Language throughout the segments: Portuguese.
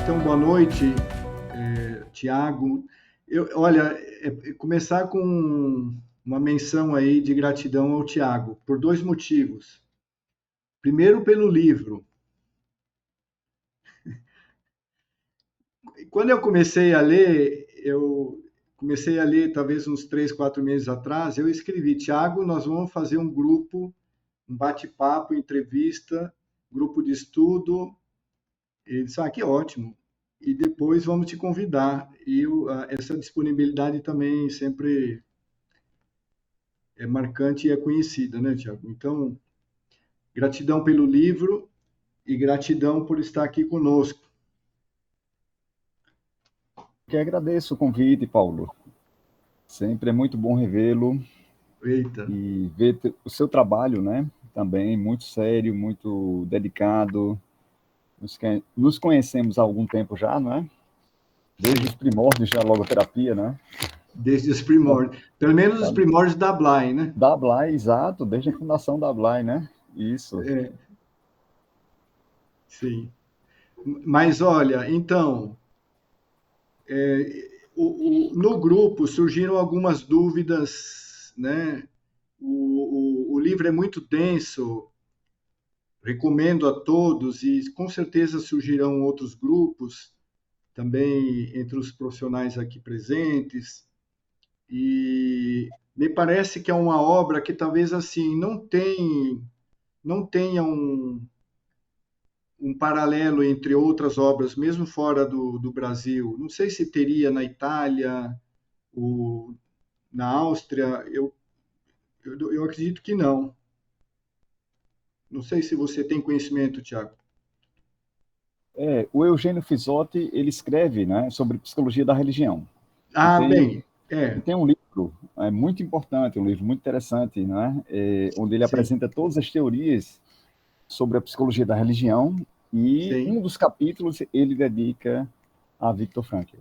Então, boa noite, Tiago. Olha, começar com uma menção aí de gratidão ao Tiago, por dois motivos. Primeiro, pelo livro. Quando eu comecei a ler, talvez uns 3, 4 meses atrás, eu escrevi: Tiago, nós vamos fazer um grupo, um bate-papo, entrevista, grupo de estudo. Ele disse: que ótimo. E depois vamos te convidar. E essa disponibilidade também sempre é marcante e é conhecida, né, Tiago? Então, gratidão pelo livro e gratidão por estar aqui conosco. Que agradeço o convite, Paulo. Sempre é muito bom revê-lo. Eita. E ver o seu trabalho, né? Também muito sério, muito dedicado. Nos conhecemos há algum tempo já, não é? Desde os primórdios da logoterapia, né? Desde os primórdios. Pelo menos os primórdios da Blay, né? Da Blay, exato. Desde a fundação da Blay, né? Isso. Sim. Mas olha, então, no grupo surgiram algumas dúvidas, né? O livro é muito denso, recomendo a todos, e com certeza surgirão outros grupos também entre os profissionais aqui presentes. E me parece que é uma obra que talvez assim não tenha um paralelo entre outras obras, mesmo fora do Brasil. Não sei se teria na Itália, ou na Áustria, eu acredito que não. Não sei se você tem conhecimento, Tiago. O Eugênio Fisotti, ele escreve, né, sobre psicologia da religião. Bem, E tem um livro muito importante, um livro muito interessante, né, onde ele apresenta todas as teorias sobre a psicologia da religião, e um dos capítulos ele dedica a Viktor Frankl.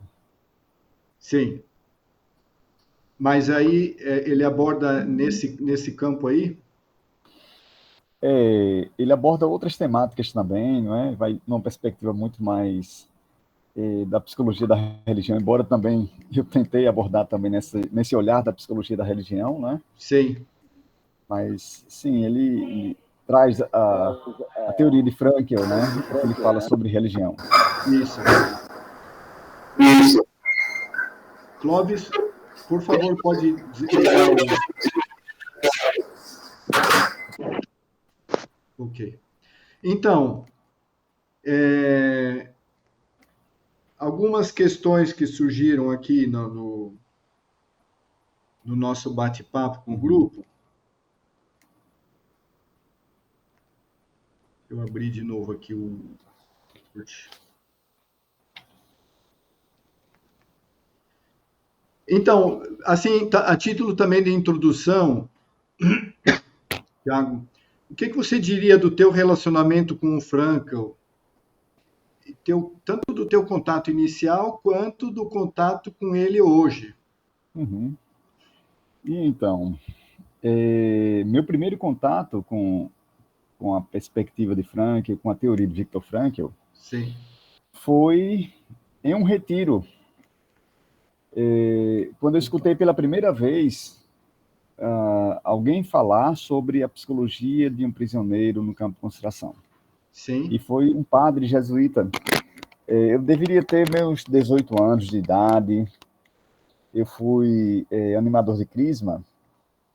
Sim. Mas aí ele aborda nesse campo aí? Ele aborda outras temáticas também, não é? Vai numa perspectiva muito mais da psicologia da religião, embora também eu tentei abordar também nesse olhar da psicologia da religião, né? Sim. Mas, sim, ele traz a teoria de Frankl, né? Ele fala sobre religião. Isso. Clóvis, por favor, pode desligar o... Ok. Então, algumas questões que surgiram aqui no nosso bate-papo com o grupo. Eu abri de novo aqui o... Então, assim, a título também de introdução, Thiago, o que você diria do teu relacionamento com o Frankl? Tanto do teu contato inicial, quanto do contato com ele hoje. Uhum. E então, meu primeiro contato com a perspectiva de Frankl, com a teoria de Viktor Frankl, Sim. foi em um retiro. Quando eu escutei pela primeira vez alguém falar sobre a psicologia de um prisioneiro no campo de concentração. Sim. E foi um padre jesuíta. Eu deveria ter meus 18 anos de idade. Eu fui animador de Crisma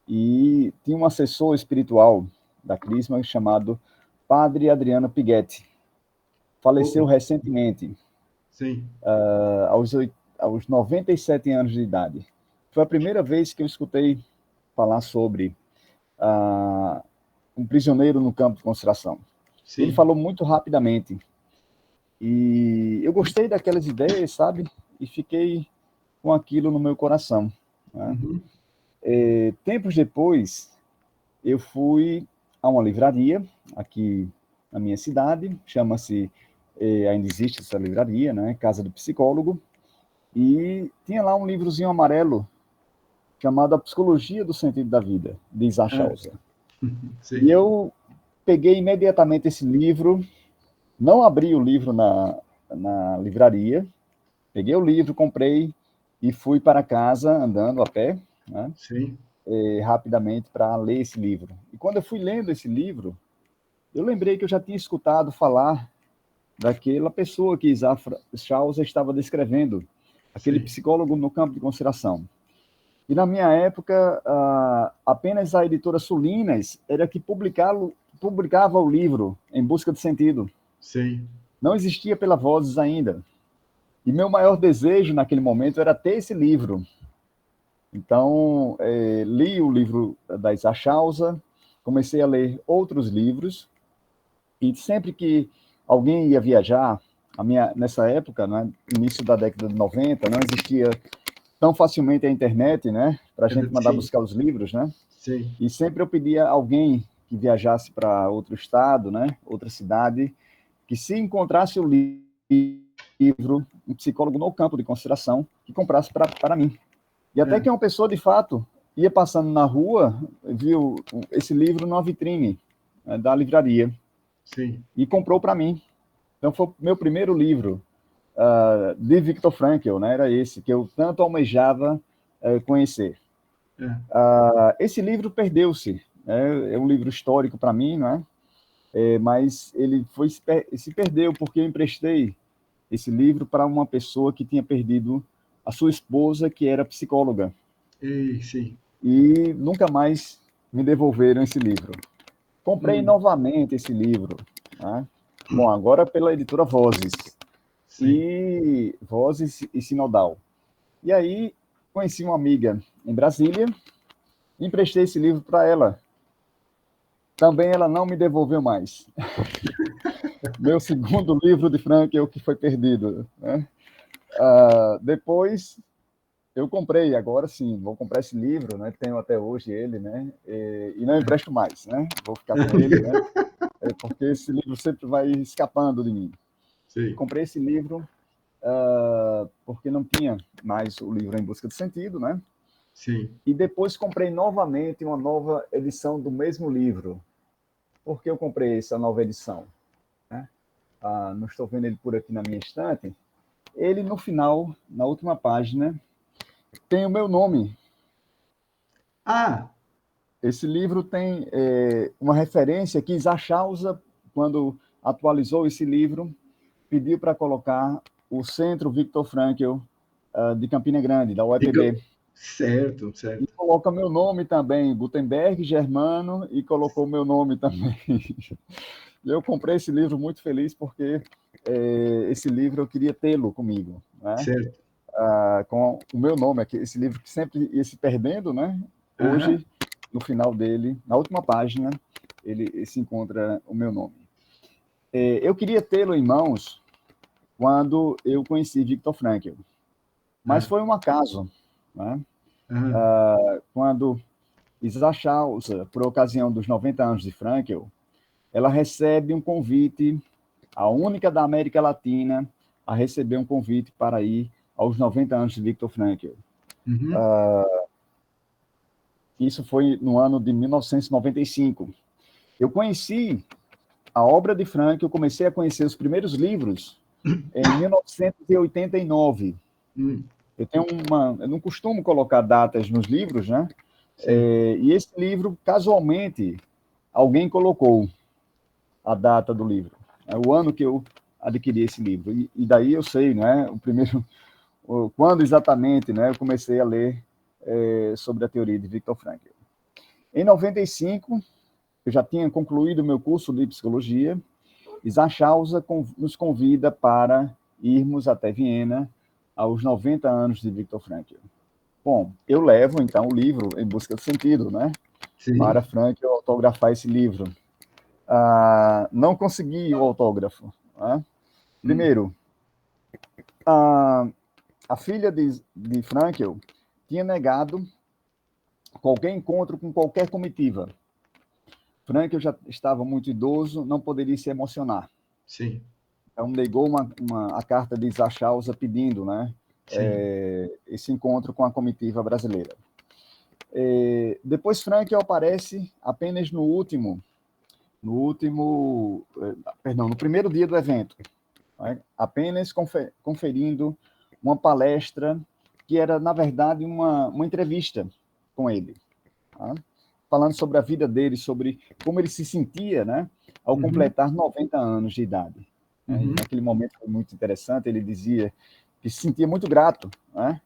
e tinha um assessor espiritual da Crisma chamado Padre Adriano Piguetti. Faleceu recentemente, Sim. aos 97 anos de idade. Foi a primeira vez que eu escutei falar sobre um prisioneiro no campo de concentração. Sim. Ele falou muito rapidamente. E eu gostei daquelas ideias, sabe? E fiquei com aquilo no meu coração. Né? Uhum. Tempos depois, eu fui a uma livraria aqui na minha cidade, chama-se, ainda existe essa livraria, né? Casa do Psicólogo, e tinha lá um livrozinho amarelo chamado A Psicologia do Sentido da Vida, de Isaac Chaucer. Sim. E eu peguei imediatamente esse livro, não abri o livro na livraria, peguei o livro, comprei e fui para casa andando a pé, né, Sim. Rapidamente para ler esse livro. E quando eu fui lendo esse livro, eu lembrei que eu já tinha escutado falar daquela pessoa que Isaac Chaucer estava descrevendo, aquele Sim. psicólogo no campo de consideração. E na minha época, apenas a editora Sulinas era que publicava o livro Em Busca de Sentido. Sim. Não existia pela Vozes ainda. E meu maior desejo naquele momento era ter esse livro. Então, li o livro da Isaac Chaucer, comecei a ler outros livros, e sempre que alguém ia viajar, nessa época, né, início da década de 90, não existia tão facilmente a internet, né, para a gente mandar Sim. buscar os livros, né? Sim. E sempre eu pedia a alguém que viajasse para outro estado, né, outra cidade, que se encontrasse o livro, um psicólogo no campo de consideração, que comprasse para mim. E até que uma pessoa, de fato, ia passando na rua, viu esse livro numa vitrine, né, da livraria, Sim. e comprou para mim. Então foi o meu primeiro livro, de Viktor Frankl, né? Era esse que eu tanto almejava conhecer. Esse livro perdeu-se, né? É um livro histórico para mim, não é? Mas ele se perdeu porque eu emprestei esse livro para uma pessoa que tinha perdido a sua esposa, que era psicóloga, Sim. e nunca mais me devolveram esse livro. Comprei novamente esse livro, né? Bom, agora pela editora Vozes, Sim. e Vozes e Sinodal. E aí conheci uma amiga em Brasília, emprestei esse livro para ela. Também ela não me devolveu mais. Meu segundo livro de Frankl que foi perdido, né? Depois eu comprei, agora sim, vou comprar esse livro, né? Tenho até hoje ele, né? E não empresto mais, né? Vou ficar com ele, né? Porque esse livro sempre vai escapando de mim. Sim. Comprei esse livro porque não tinha mais o livro Em Busca de Sentido, né? Sim. E depois comprei novamente uma nova edição do mesmo livro. Por que eu comprei essa nova edição? Né? Não estou vendo ele por aqui na minha estante. Ele, no final, na última página, tem o meu nome. Ah, Esse livro tem uma referência que Isaac Chaucer, quando atualizou esse livro, pediu para colocar o Centro Viktor Frankl de Campina Grande, da UEPB. certo, E certo. coloca meu nome também, Gutenberg, Germano, e colocou meu nome também. Eu comprei esse livro muito feliz porque esse livro eu queria tê-lo comigo, né? Certo. Com o meu nome aqui, esse livro que sempre ia se perdendo, né? Aham. Hoje, no final dele, na última página, ele se encontra o meu nome. Eu queria tê-lo em mãos quando eu conheci Viktor Frankl, mas Ah, foi um acaso, né? aham. Quando Isaac Chaucer, por ocasião dos 90 anos de Frankl, ela recebe um convite, a única da América Latina a receber um convite para ir aos 90 anos de Viktor Frankl. Uhum. Isso foi no ano de 1995. Eu conheci a obra de Frankl, eu comecei a conhecer os primeiros livros em 1989. Eu não costumo colocar datas nos livros, né? Sim. E esse livro, casualmente, alguém colocou a data do livro, o ano que eu adquiri esse livro. E daí eu sei, né? Quando exatamente, né? Eu comecei a ler sobre a teoria de Viktor Frankl. Em 95, eu já tinha concluído o meu curso de psicologia. Isaac Chaucer nos convida para irmos até Viena aos 90 anos de Viktor Frankl. Bom, eu levo então o livro Em Busca do Sentido, né? Para Sim. Frankl autografar esse livro. Não consegui o autógrafo. Né? Hum. Primeiro, a filha de Frankl tinha negado qualquer encontro com qualquer comitiva. Frankl já estava muito idoso, não poderia se emocionar. Sim. Então, negou a carta de Isaac Chaucer pedindo, né, Sim. esse encontro com a comitiva brasileira. Depois, Frankl aparece apenas no primeiro dia do evento. né? Apenas conferindo uma palestra que era, na verdade, uma entrevista com ele, tá? Falando sobre a vida dele, sobre como ele se sentia, né, ao completar 90 anos de idade. E naquele momento foi muito interessante, ele dizia que se sentia muito grato, né,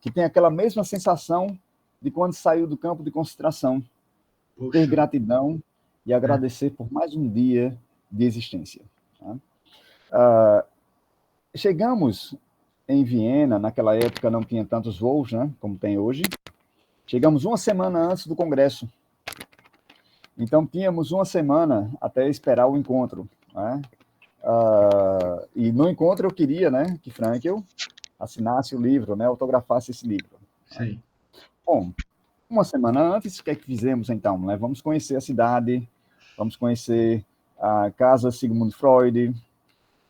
que tem aquela mesma sensação de quando saiu do campo de concentração, ter gratidão e agradecer por mais um dia de existência. Tá? Chegamos em Viena, naquela época não tinha tantos voos, né, como tem hoje. Chegamos uma semana antes do congresso. Então, tínhamos uma semana até esperar o encontro, né? E no encontro eu queria, né, que Frankl assinasse o livro, né, autografasse esse livro. Sim. Bom, uma semana antes, o que é que fizemos então? Né? Vamos conhecer a cidade, vamos conhecer a Casa Sigmund Freud,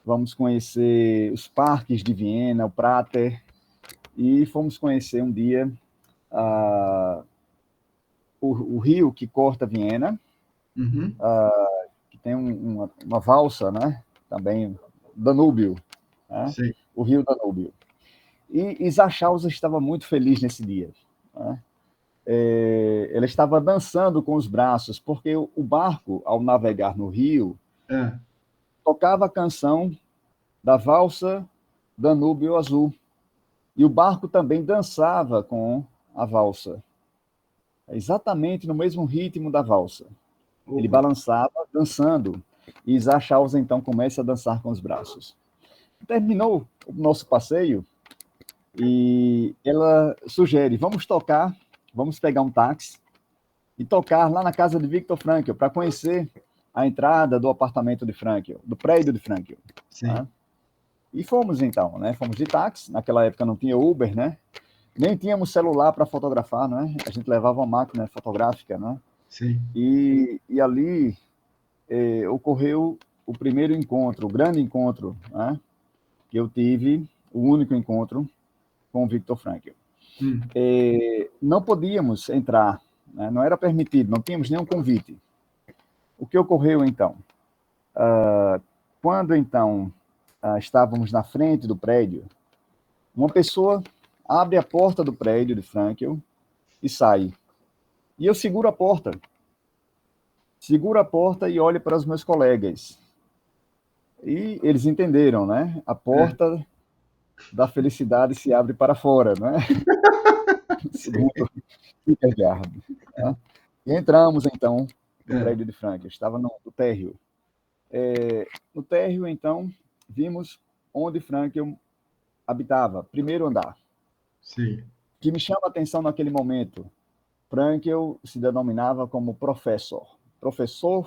vamos conhecer os parques de Viena, o Prater, e fomos conhecer um dia o rio que corta Viena, que tem uma valsa, né? Também Danúbio, né? O rio Danúbio. E Zachausen estava muito feliz nesse dia, né? Ela estava dançando com os braços, porque o barco, ao navegar no rio, tocava a canção da valsa Danúbio Azul. E o barco também dançava com a valsa, exatamente no mesmo ritmo da valsa. Ele balançava, dançando, e Zachausen então começa a dançar com os braços. Terminou o nosso passeio e ela sugere, vamos pegar um táxi e tocar lá na casa de Viktor Frankl para conhecer a entrada do apartamento de Frankl, do prédio de Frankl. Tá? E fomos então, né? Fomos de táxi, naquela época não tinha Uber, né? Nem tínhamos celular para fotografar, né? A gente levava uma máquina fotográfica, né? Sim. E ali ocorreu o primeiro encontro, o grande encontro, né? Que eu tive, o único encontro com o Viktor Frankl. Não podíamos entrar, né? Não era permitido, não tínhamos nenhum convite. O que ocorreu então? Quando então estávamos na frente do prédio, uma pessoa abre a porta do prédio de Frankl e sai. E eu seguro a porta e olho para os meus colegas. E eles entenderam, né? A porta da felicidade se abre para fora, né? Segundo Kierkegaard. Né? E entramos, então, no prédio de Frankl. Estava no térreo. No térreo, então, vimos onde Frankl habitava, primeiro andar. Sim. O que me chama a atenção naquele momento, Frankl se denominava como professor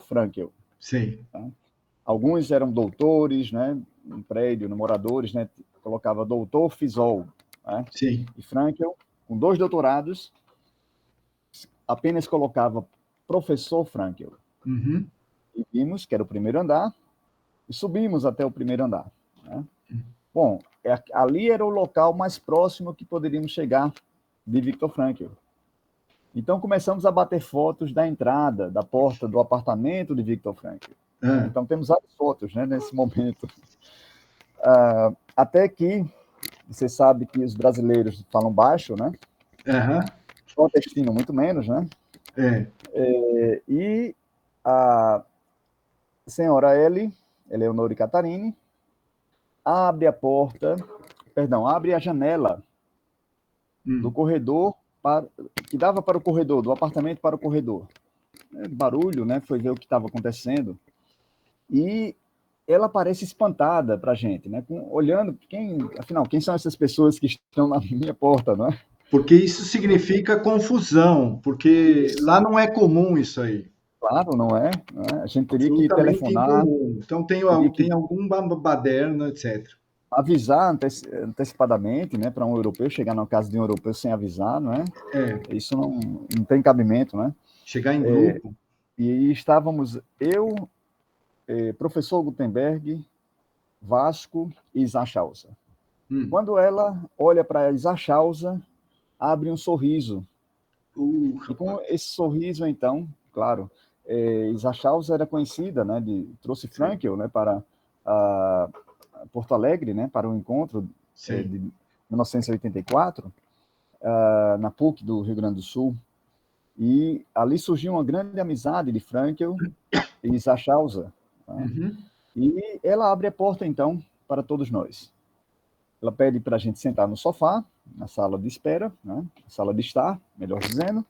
Frankl. Sim. Tá? Alguns eram doutores, né? Um prédio, moradores, né? Colocava doutor Fisol. Né? Sim. E Frankl, com 2 doutorados, apenas colocava professor Frankl. E vimos que era o primeiro andar, e subimos até o primeiro andar. Né? Bom, ali era o local mais próximo que poderíamos chegar de Viktor Frankl. Então começamos a bater fotos da entrada, da porta do apartamento de Viktor Frankl. Então temos várias fotos, né, nesse momento. Até que, você sabe que os brasileiros falam baixo, né? Nordestino muito menos, né? E a senhora Eleonore Catarini, abre a janela do corredor, que dava para o corredor, do apartamento para o corredor. Barulho, né? Foi ver o que estava acontecendo. E ela parece espantada para a gente, né? Olhando, afinal, quem são essas pessoas que estão na minha porta, não é? Porque isso significa confusão, porque lá não é comum isso aí. Claro, não é? A gente teria que Absolutamente telefonar. incomum. Então tem algum baderno, etc. Avisar antecipadamente, né, para um europeu, chegar na casa de um europeu sem avisar, não é? Isso não tem cabimento, né? Chegar em grupo. E estávamos professor Gutenberg, Vasco e Zachausen. Quando ela olha para Zachausen, abre um sorriso. E com esse sorriso, então, claro, Zachausen era conhecida, né? Trouxe Frankl, né, para a Porto Alegre, né, para um encontro de 1984, na PUC do Rio Grande do Sul, e ali surgiu uma grande amizade de Frankl e Isaac Chauzer, né? E ela abre a porta, então, para todos nós. Ela pede para a gente sentar no sofá, na sala de espera, né? Sala de estar, melhor dizendo,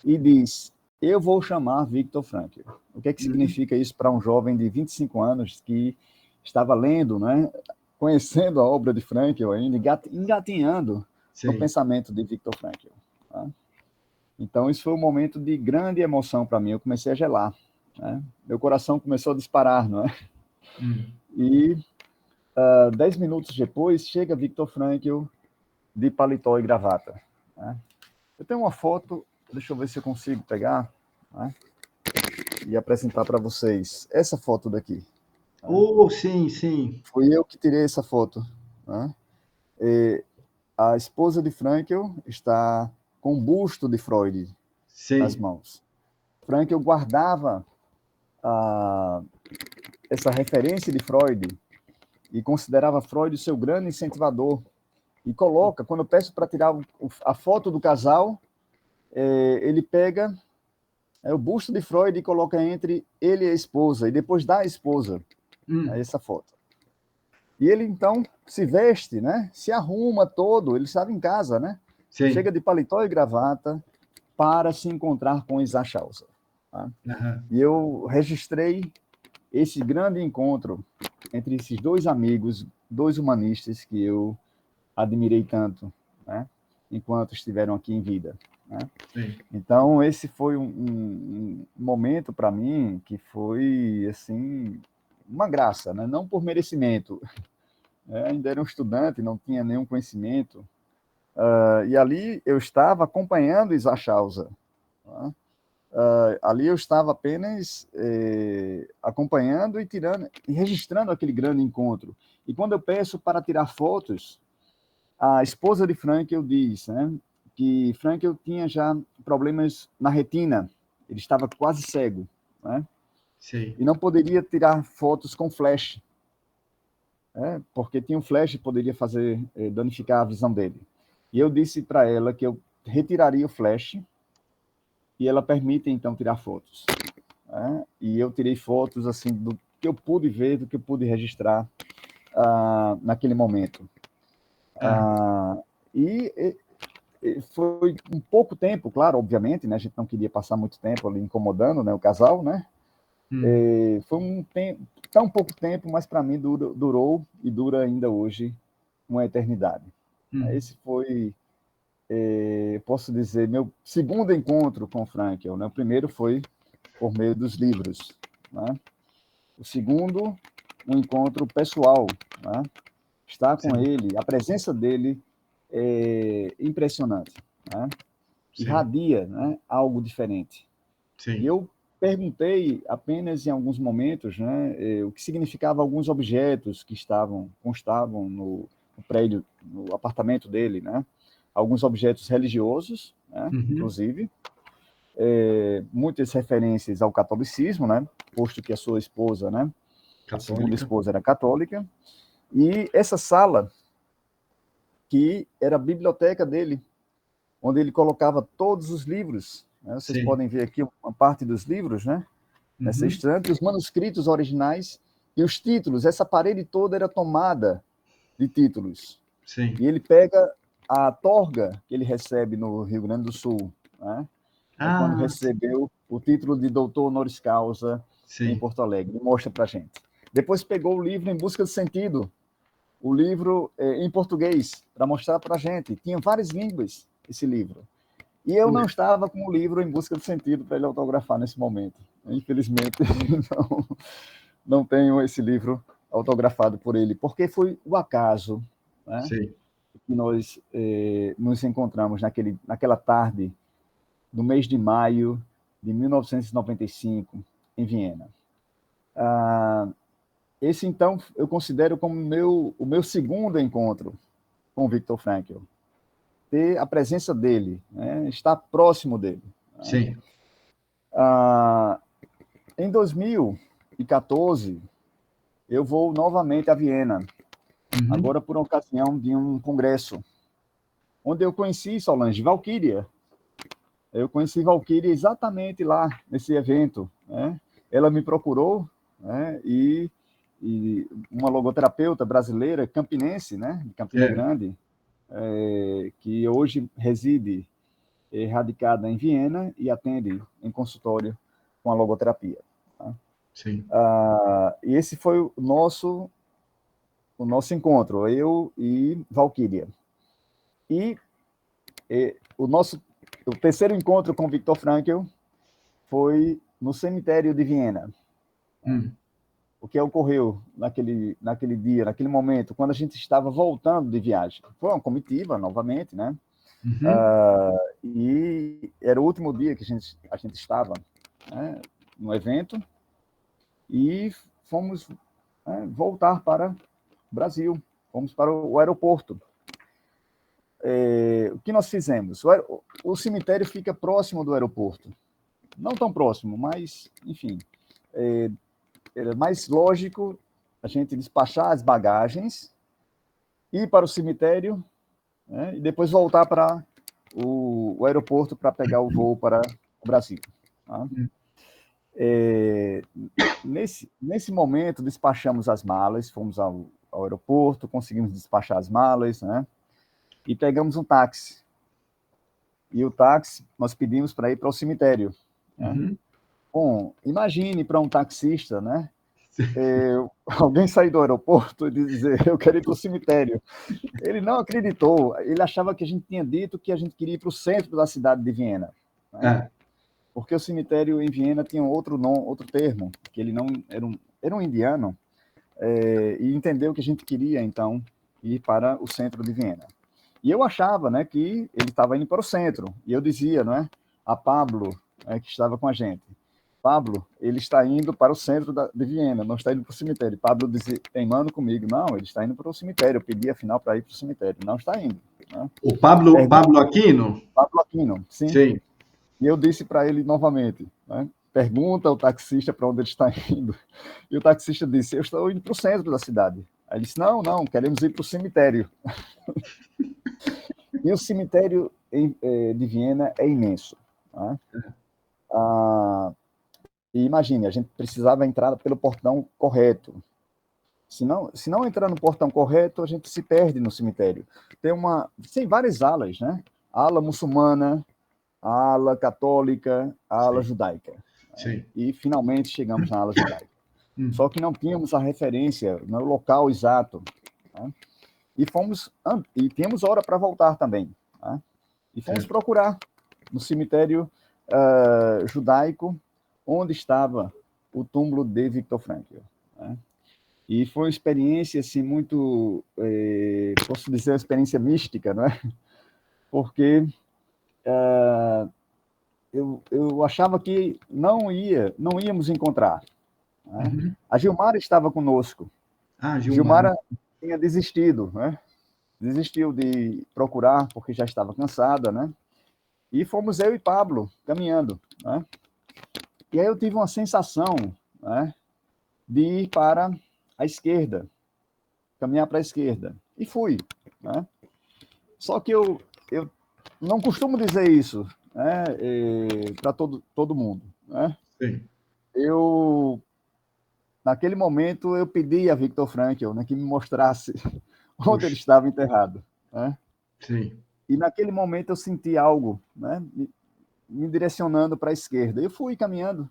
e diz: eu vou chamar Viktor Frankl. O que é que significa isso para um jovem de 25 anos que estava lendo, né, conhecendo a obra de Frankl ainda, engatinhando no pensamento de Viktor Frankl, tá? Então, isso foi um momento de grande emoção para mim. Eu comecei a gelar, né? Meu coração começou a disparar, não é? E 10 minutos depois, chega Viktor Frankl de paletó e gravata, né? Eu tenho uma foto, deixa eu ver se eu consigo pegar, né, e apresentar para vocês. Essa foto daqui. Né? Sim. Fui eu que tirei essa foto, né? E a esposa de Frankl está com o busto de Freud nas mãos. Frankl guardava essa referência de Freud e considerava Freud o seu grande incentivador. E coloca, quando eu peço para tirar a foto do casal, ele pega o busto de Freud e coloca entre ele e a esposa, e depois dá a esposa essa foto. E ele, então, se veste, né? Se arruma todo, ele estava em casa, né? Chega de paletó e gravata para se encontrar com Isaac Chauzer. Tá? E eu registrei esse grande encontro entre esses dois amigos, dois humanistas que eu admirei tanto, né, enquanto estiveram aqui em vida, né? Então, esse foi um momento para mim que foi, assim, uma graça, né? Não por merecimento. Ainda era um estudante, não tinha nenhum conhecimento. E ali eu estava acompanhando Isaac Chauzer. Tá? Ali eu estava apenas acompanhando e tirando e registrando aquele grande encontro. E quando eu peço para tirar fotos, a esposa de Frankl diz, né, que Frankl tinha já problemas na retina, ele estava quase cego, né, e não poderia tirar fotos com flash, porque tinha um flash que poderia fazer danificar a visão dele. E eu disse para ela que eu retiraria o flash e ela permite, então, tirar fotos. Né? E eu tirei fotos, assim, do que eu pude ver, do que eu pude registrar naquele momento. E foi um pouco tempo, claro, obviamente, né? A gente não queria passar muito tempo ali incomodando, né, o casal, né? Foi um tempo, tão pouco tempo, mas para mim durou e dura ainda hoje uma eternidade. Esse foi, posso dizer, meu segundo encontro com Frankl, né? O primeiro foi por meio dos livros, né? O segundo, um encontro pessoal, né? Estar com ele, a presença dele é impressionante, né? Irradia, né, algo diferente. E eu perguntei apenas em alguns momentos, né, o que significava alguns objetos que constavam no prédio, no apartamento dele, né? Alguns objetos religiosos, né, inclusive, muitas referências ao catolicismo, né, posto que a sua esposa, né, a segunda esposa era católica, e essa sala que era a biblioteca dele, onde ele colocava todos os livros, né? Vocês podem ver aqui uma parte dos livros, né? Nessa estante, os manuscritos originais e os títulos. Essa parede toda era tomada de títulos. E ele pega a torga que ele recebe no Rio Grande do Sul, né? Quando recebeu o título de doutor honoris causa em Porto Alegre. Ele mostra para a gente. Depois pegou o livro Em Busca do Sentido, o livro em português, para mostrar para a gente. Tinha várias línguas esse livro. E eu não estava com o livro Em Busca do Sentido para ele autografar nesse momento. Infelizmente, não tenho esse livro autografado por ele, porque foi o acaso, né, que nós nos encontramos naquela tarde do mês de maio de 1995, em Viena. Esse, então, eu considero como o meu segundo encontro com o Viktor Frankl. Ter a presença dele, né? Estar próximo dele. Né? Em 2014, eu vou novamente a Viena, agora por ocasião de um congresso, onde eu conheci Solange Valquíria. Eu conheci Valquíria exatamente lá, nesse evento, né? Ela me procurou, né? E uma logoterapeuta brasileira, campinense, né? De Campina Grande, que hoje reside radicada em Viena e atende em consultório com a logoterapia. Tá? Sim. E esse foi o nosso encontro, eu e Valquíria. E o terceiro encontro com Viktor Frankl foi no cemitério de Viena. O que ocorreu naquele dia, naquele momento, quando a gente estava voltando de viagem. Foi uma comitiva, novamente, né? E era o último dia que a gente estava, né, no evento, e fomos voltar para o Brasil, fomos para o aeroporto. O que nós fizemos? O cemitério fica próximo do aeroporto. Não tão próximo, mas, enfim, era mais lógico a gente despachar as bagagens, ir para o cemitério, né, e depois voltar para o aeroporto para pegar o voo para o Brasil. Tá? Nesse momento, despachamos as malas, fomos ao aeroporto, conseguimos despachar as malas, né, e pegamos um táxi. E o táxi, nós pedimos para ir para o cemitério. Né? Bom, imagine para um taxista, né? Alguém sair do aeroporto e dizer, eu quero ir para o cemitério. Ele não acreditou, ele achava que a gente tinha dito que a gente queria ir para o centro da cidade de Viena. Né? Porque o cemitério em Viena tinha outro termo, que ele não era um indiano, e entendeu que a gente queria, então, ir para o centro de Viena. E eu achava, né, que ele estava indo para o centro. E eu dizia, não é, a Pablo, que estava com a gente, Pablo, ele está indo para o centro de Viena, não está indo para o cemitério. Pablo dizia, teimando comigo, não, ele está indo para o cemitério. Eu pedi, afinal, para ir para o cemitério. Não está indo. Né? O Pablo Aquino? Pablo Aquino, sim. Sim. E eu disse para ele novamente, né? Pergunta ao taxista para onde ele está indo. E o taxista disse, eu estou indo para o centro da cidade. Aí ele disse, não, queremos ir para o cemitério. E o cemitério de Viena é imenso. Né? E imagine, a gente precisava entrar pelo portão correto. Se não entrar no portão correto, a gente se perde no cemitério. Tem várias alas, né? A ala muçulmana, a ala católica, a ala judaica. Sim. E finalmente chegamos na ala judaica. Só que não tínhamos a referência no local exato. Né? E tínhamos hora para voltar também. Né? E fomos procurar no cemitério judaico onde estava o túmulo de Viktor Frankl. Né? E foi uma experiência assim, muito, posso dizer, uma experiência mística, não é? Porque eu achava que não íamos encontrar. Né? A Gilmara estava conosco. Gilmara tinha desistido, né? Desistiu de procurar porque já estava cansada, né? E fomos eu e Pablo caminhando, né? E aí eu tive uma sensação, né, de ir para a esquerda, caminhar para a esquerda. E fui, né? Só que eu não costumo dizer isso, né, para todo mundo, né? Sim. Naquele momento, eu pedi a Viktor Frankl, né, que me mostrasse onde ele estava enterrado, né? Sim. E naquele momento eu senti algo, né, me direcionando para a esquerda. Eu fui caminhando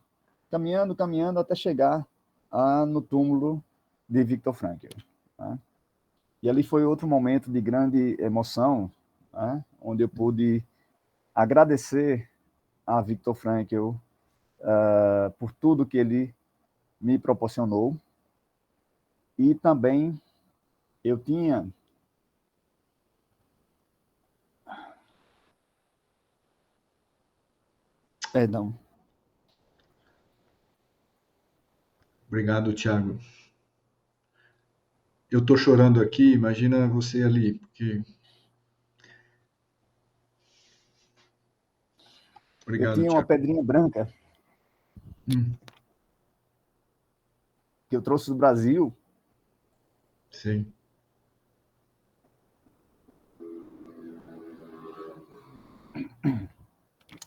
até chegar no túmulo de Viktor Frankl. Né? E ali foi outro momento de grande emoção, né, onde eu pude agradecer a Viktor Frankl por tudo que ele me proporcionou. E também eu tinha perdão. Obrigado, Thiago. Eu estou chorando aqui, imagina você ali, porque... Obrigado, Eu tinha uma Thiago. pedrinha branca que eu trouxe do Brasil, Sim.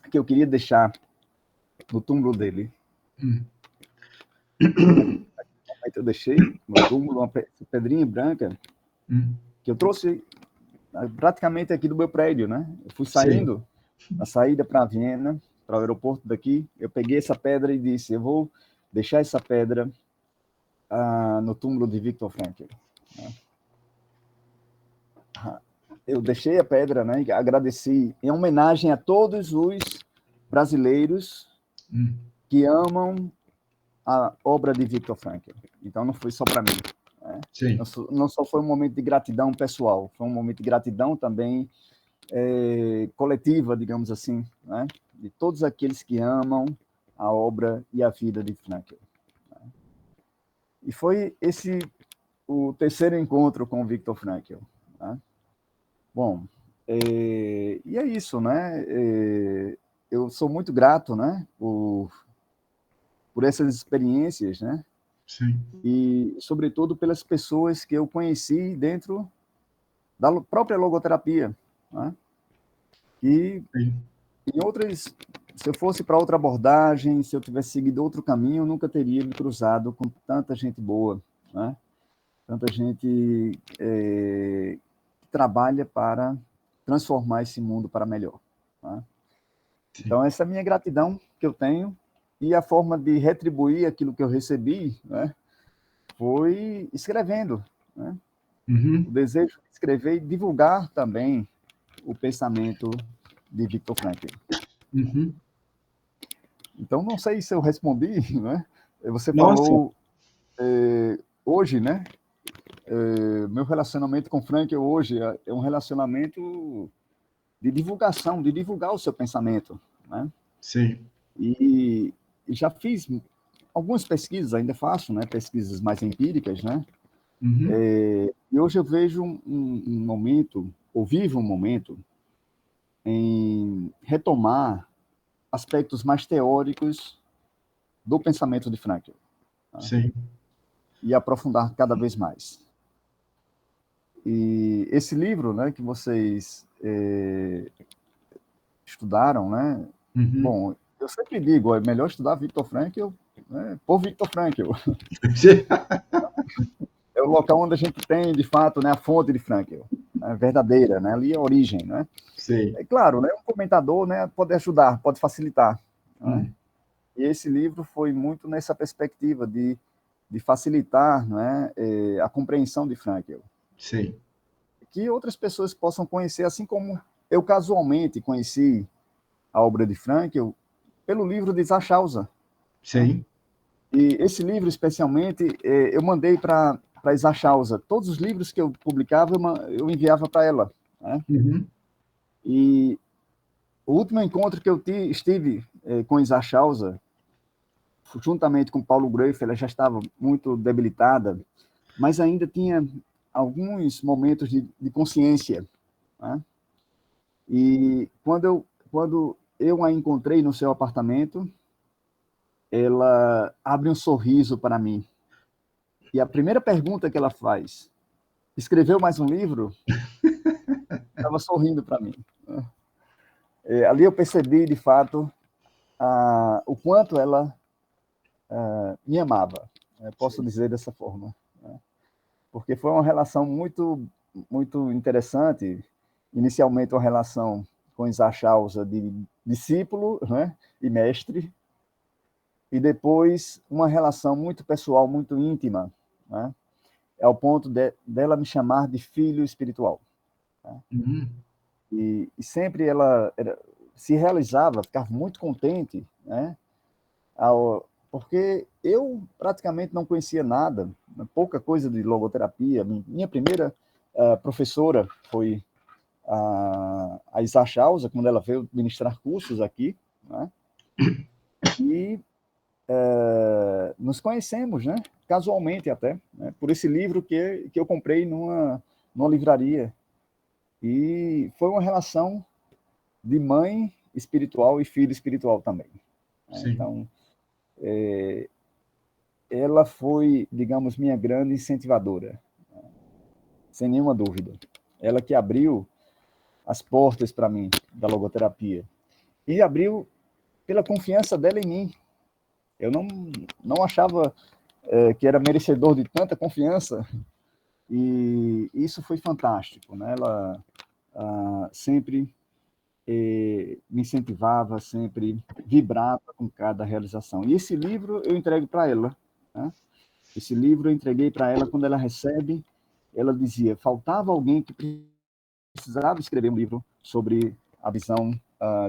Que eu queria deixar no túmulo dele. Hum. Eu deixei no túmulo uma pedrinha branca que eu trouxe praticamente aqui do meu prédio, né? Eu fui saindo, a saída para Viena, para o aeroporto daqui, eu peguei essa pedra e disse, eu vou deixar essa pedra no túmulo de Viktor Frankl. Eu deixei a pedra, né? E agradeci em homenagem a todos os brasileiros que amam a obra de Viktor Frankl. Então não foi só para mim. Né? Não só foi um momento de gratidão pessoal, foi um momento de gratidão também coletiva, digamos assim, né? De todos aqueles que amam a obra e a vida de Frankl. E foi esse o terceiro encontro com o Viktor Frankl. Né? Bom, e é isso, né? Eu sou muito grato, né? Por essas experiências, né? Sim. E, sobretudo, pelas pessoas que eu conheci dentro da própria logoterapia, né? E em outras, se eu fosse para outra abordagem, se eu tivesse seguido outro caminho, eu nunca teria me cruzado com tanta gente boa, né? Tanta gente que trabalha para transformar esse mundo para melhor. Né? Então, essa é a minha gratidão que eu tenho e a forma de retribuir aquilo que eu recebi, né, foi escrevendo. Né? O desejo de escrever e divulgar também o pensamento de Viktor Frankl. Então, não sei se eu respondi, né? Você falou hoje, né? Meu relacionamento com Frankl hoje é um relacionamento de divulgação, de divulgar o seu pensamento, né? Sim. E já fiz algumas pesquisas, ainda faço, né? Pesquisas mais empíricas, né? E hoje eu vejo um momento, ou vivo um momento, em retomar aspectos mais teóricos do pensamento de Frankl. Tá? Sim. E aprofundar cada vez mais. E esse livro, né, que vocês estudaram, né? Bom, eu sempre digo, é melhor estudar Viktor Frankl, né, por Viktor Frankl. É o local onde a gente tem, de fato, né, a fonte de Frankl, né, verdadeira, né, ali é a origem, né? Sim. É claro, né, um comentador, né, pode ajudar, pode facilitar. Né? E esse livro foi muito nessa perspectiva de facilitar, né, a compreensão de Frankl. Sim. Que outras pessoas possam conhecer, assim como eu casualmente conheci a obra de Frankl pelo livro de Zachauser. Sim. Né? E esse livro, especialmente, eu mandei para Zachauser. Todos os livros que eu publicava, eu enviava para ela. Né? E o último encontro que eu estive com Zachauser, juntamente com Paulo Greif, ela já estava muito debilitada, mas ainda tinha alguns momentos de consciência. Né? E quando eu a encontrei no seu apartamento, ela abre um sorriso para mim. E a primeira pergunta que ela faz, escreveu mais um livro? Estava sorrindo para mim. Ali eu percebi, de fato, o quanto ela me amava. Posso dizer dessa forma. Porque foi uma relação muito, muito interessante. Inicialmente, uma relação com Isaac Chausa de discípulo, né, e mestre, e depois uma relação muito pessoal, muito íntima, né, ao ponto dela me chamar de filho espiritual. Né? E sempre ela se realizava, ficava muito contente, né, porque eu praticamente não conhecia nada, pouca coisa de logoterapia. Minha primeira professora foi a Isa Chausa, quando ela veio ministrar cursos aqui, né? E nos conhecemos, né? Casualmente até, né? Por esse livro que eu comprei numa livraria. E foi uma relação de mãe espiritual e filho espiritual também. Né? Então, ela foi, digamos, minha grande incentivadora. sem nenhuma dúvida. Ela que abriu as portas para mim da logoterapia. E abriu pela confiança dela em mim. Eu não achava que era merecedor de tanta confiança, e isso foi fantástico, né? Ela sempre me incentivava, sempre vibrava com cada realização. E esse livro eu entrego para ela, né? Esse livro eu entreguei para ela quando ela recebe. Ela dizia, faltava alguém que precisava escrever um livro sobre a visão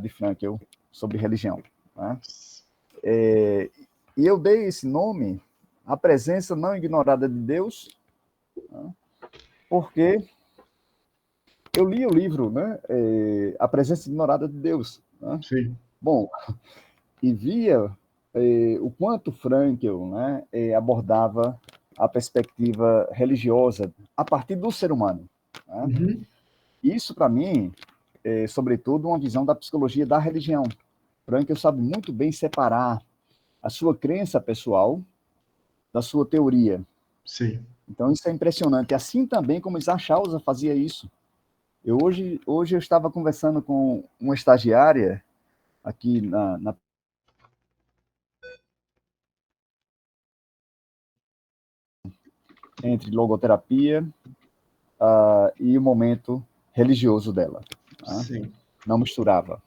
de Frankl, sobre religião, né? E eu dei esse nome, A Presença Não Ignorada de Deus, né? Porque eu li o livro, né? A Presença Ignorada de Deus, né? Sim. Bom, e via o quanto Frankl, né, abordava a perspectiva religiosa a partir do ser humano, né? Uhum. Isso, para mim, sobretudo, uma visão da psicologia da religião. Frankl sabe muito bem separar a sua crença pessoal da sua teoria. Sim. Então, isso é impressionante. Assim também como Isaac Chausa fazia isso. Hoje eu estava conversando com uma estagiária aqui entre logoterapia e o momento religioso dela. Tá? Sim. Não misturava.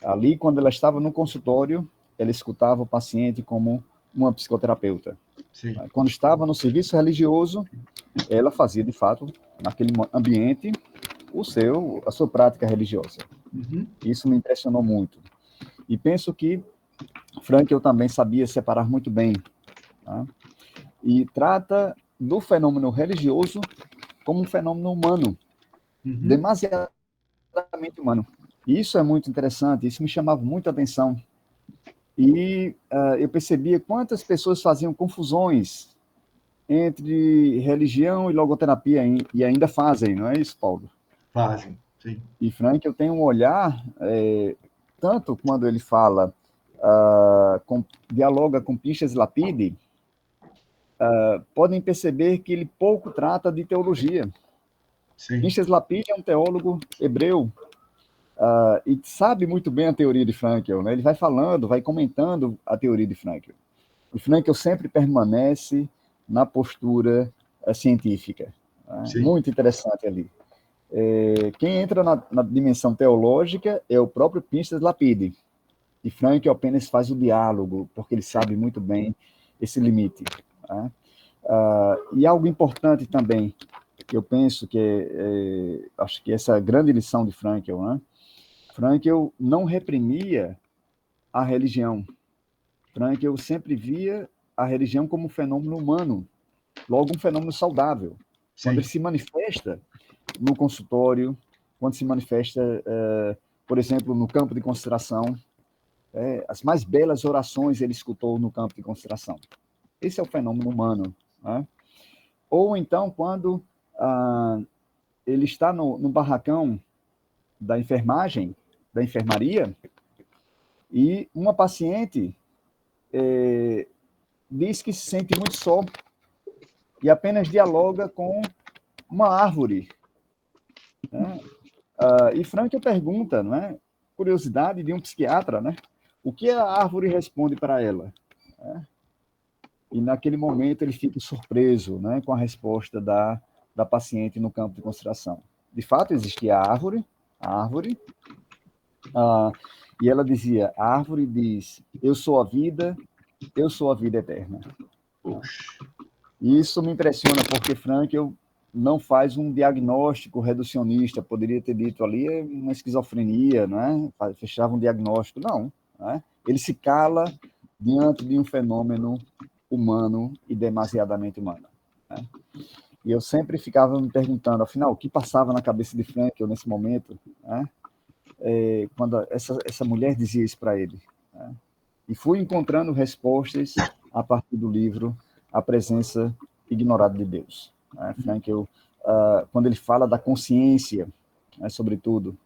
Ali, quando ela estava no consultório, ela escutava o paciente como uma psicoterapeuta. Sim. Quando estava no serviço religioso, ela fazia, de fato, naquele ambiente, a sua prática religiosa. Uhum. Isso me impressionou muito. E penso que Frankl também sabia separar muito bem. Tá? E trata do fenômeno religioso como um fenômeno humano, demasiadamente humano. E isso é muito interessante, isso me chamava muita atenção. E eu percebia quantas pessoas faziam confusões entre religião e logoterapia, e ainda fazem, não é isso, Paulo? Fazem, sim. E Frankl tem um olhar, tanto quando ele fala, dialoga com Pinchas Lapide, podem perceber que ele pouco trata de teologia. Sim. Pinchas Lapide é um teólogo hebreu, e sabe muito bem a teoria de Frankl, né? Ele vai falando, vai comentando a teoria de Frankl. E Frankl sempre permanece na postura científica. Muito interessante ali. Quem entra na dimensão teológica é o próprio Pinchas Lapide. E Frankl apenas faz o diálogo, porque ele sabe muito bem esse limite. Tá? E algo importante também, que eu penso que acho que essa grande lição de Frankl, né? Frankl não reprimia a religião. Frankl sempre via a religião como um fenômeno humano, logo um fenômeno saudável. Sim. Quando ele se manifesta no consultório, quando se manifesta, por exemplo, no campo de concentração, as mais belas orações ele escutou no campo de concentração. Esse é o fenômeno humano. Né? Ou então, quando ele está no barracão da enfermagem, da enfermaria, e uma paciente diz que se sente muito só e apenas dialoga com uma árvore. Né? E Frankl pergunta, não é? Curiosidade de um psiquiatra, né? O que a árvore responde para ela? E naquele momento ele fica surpreso, né, com a resposta da paciente no campo de concentração. De fato, existia a árvore, e ela dizia, a árvore diz, eu sou a vida eterna. E isso me impressiona, porque Frankl não faz um diagnóstico reducionista, poderia ter dito ali uma esquizofrenia, né? Fechava um diagnóstico, não. Né? Ele se cala diante de um fenômeno humano e demasiadamente humano. Né? E eu sempre ficava me perguntando, afinal, o que passava na cabeça de Frankl nesse momento, né? Quando essa mulher dizia isso para ele. Né? E fui encontrando respostas a partir do livro A Presença Ignorada de Deus. Né? Frankl, quando ele fala da consciência, né, sobretudo,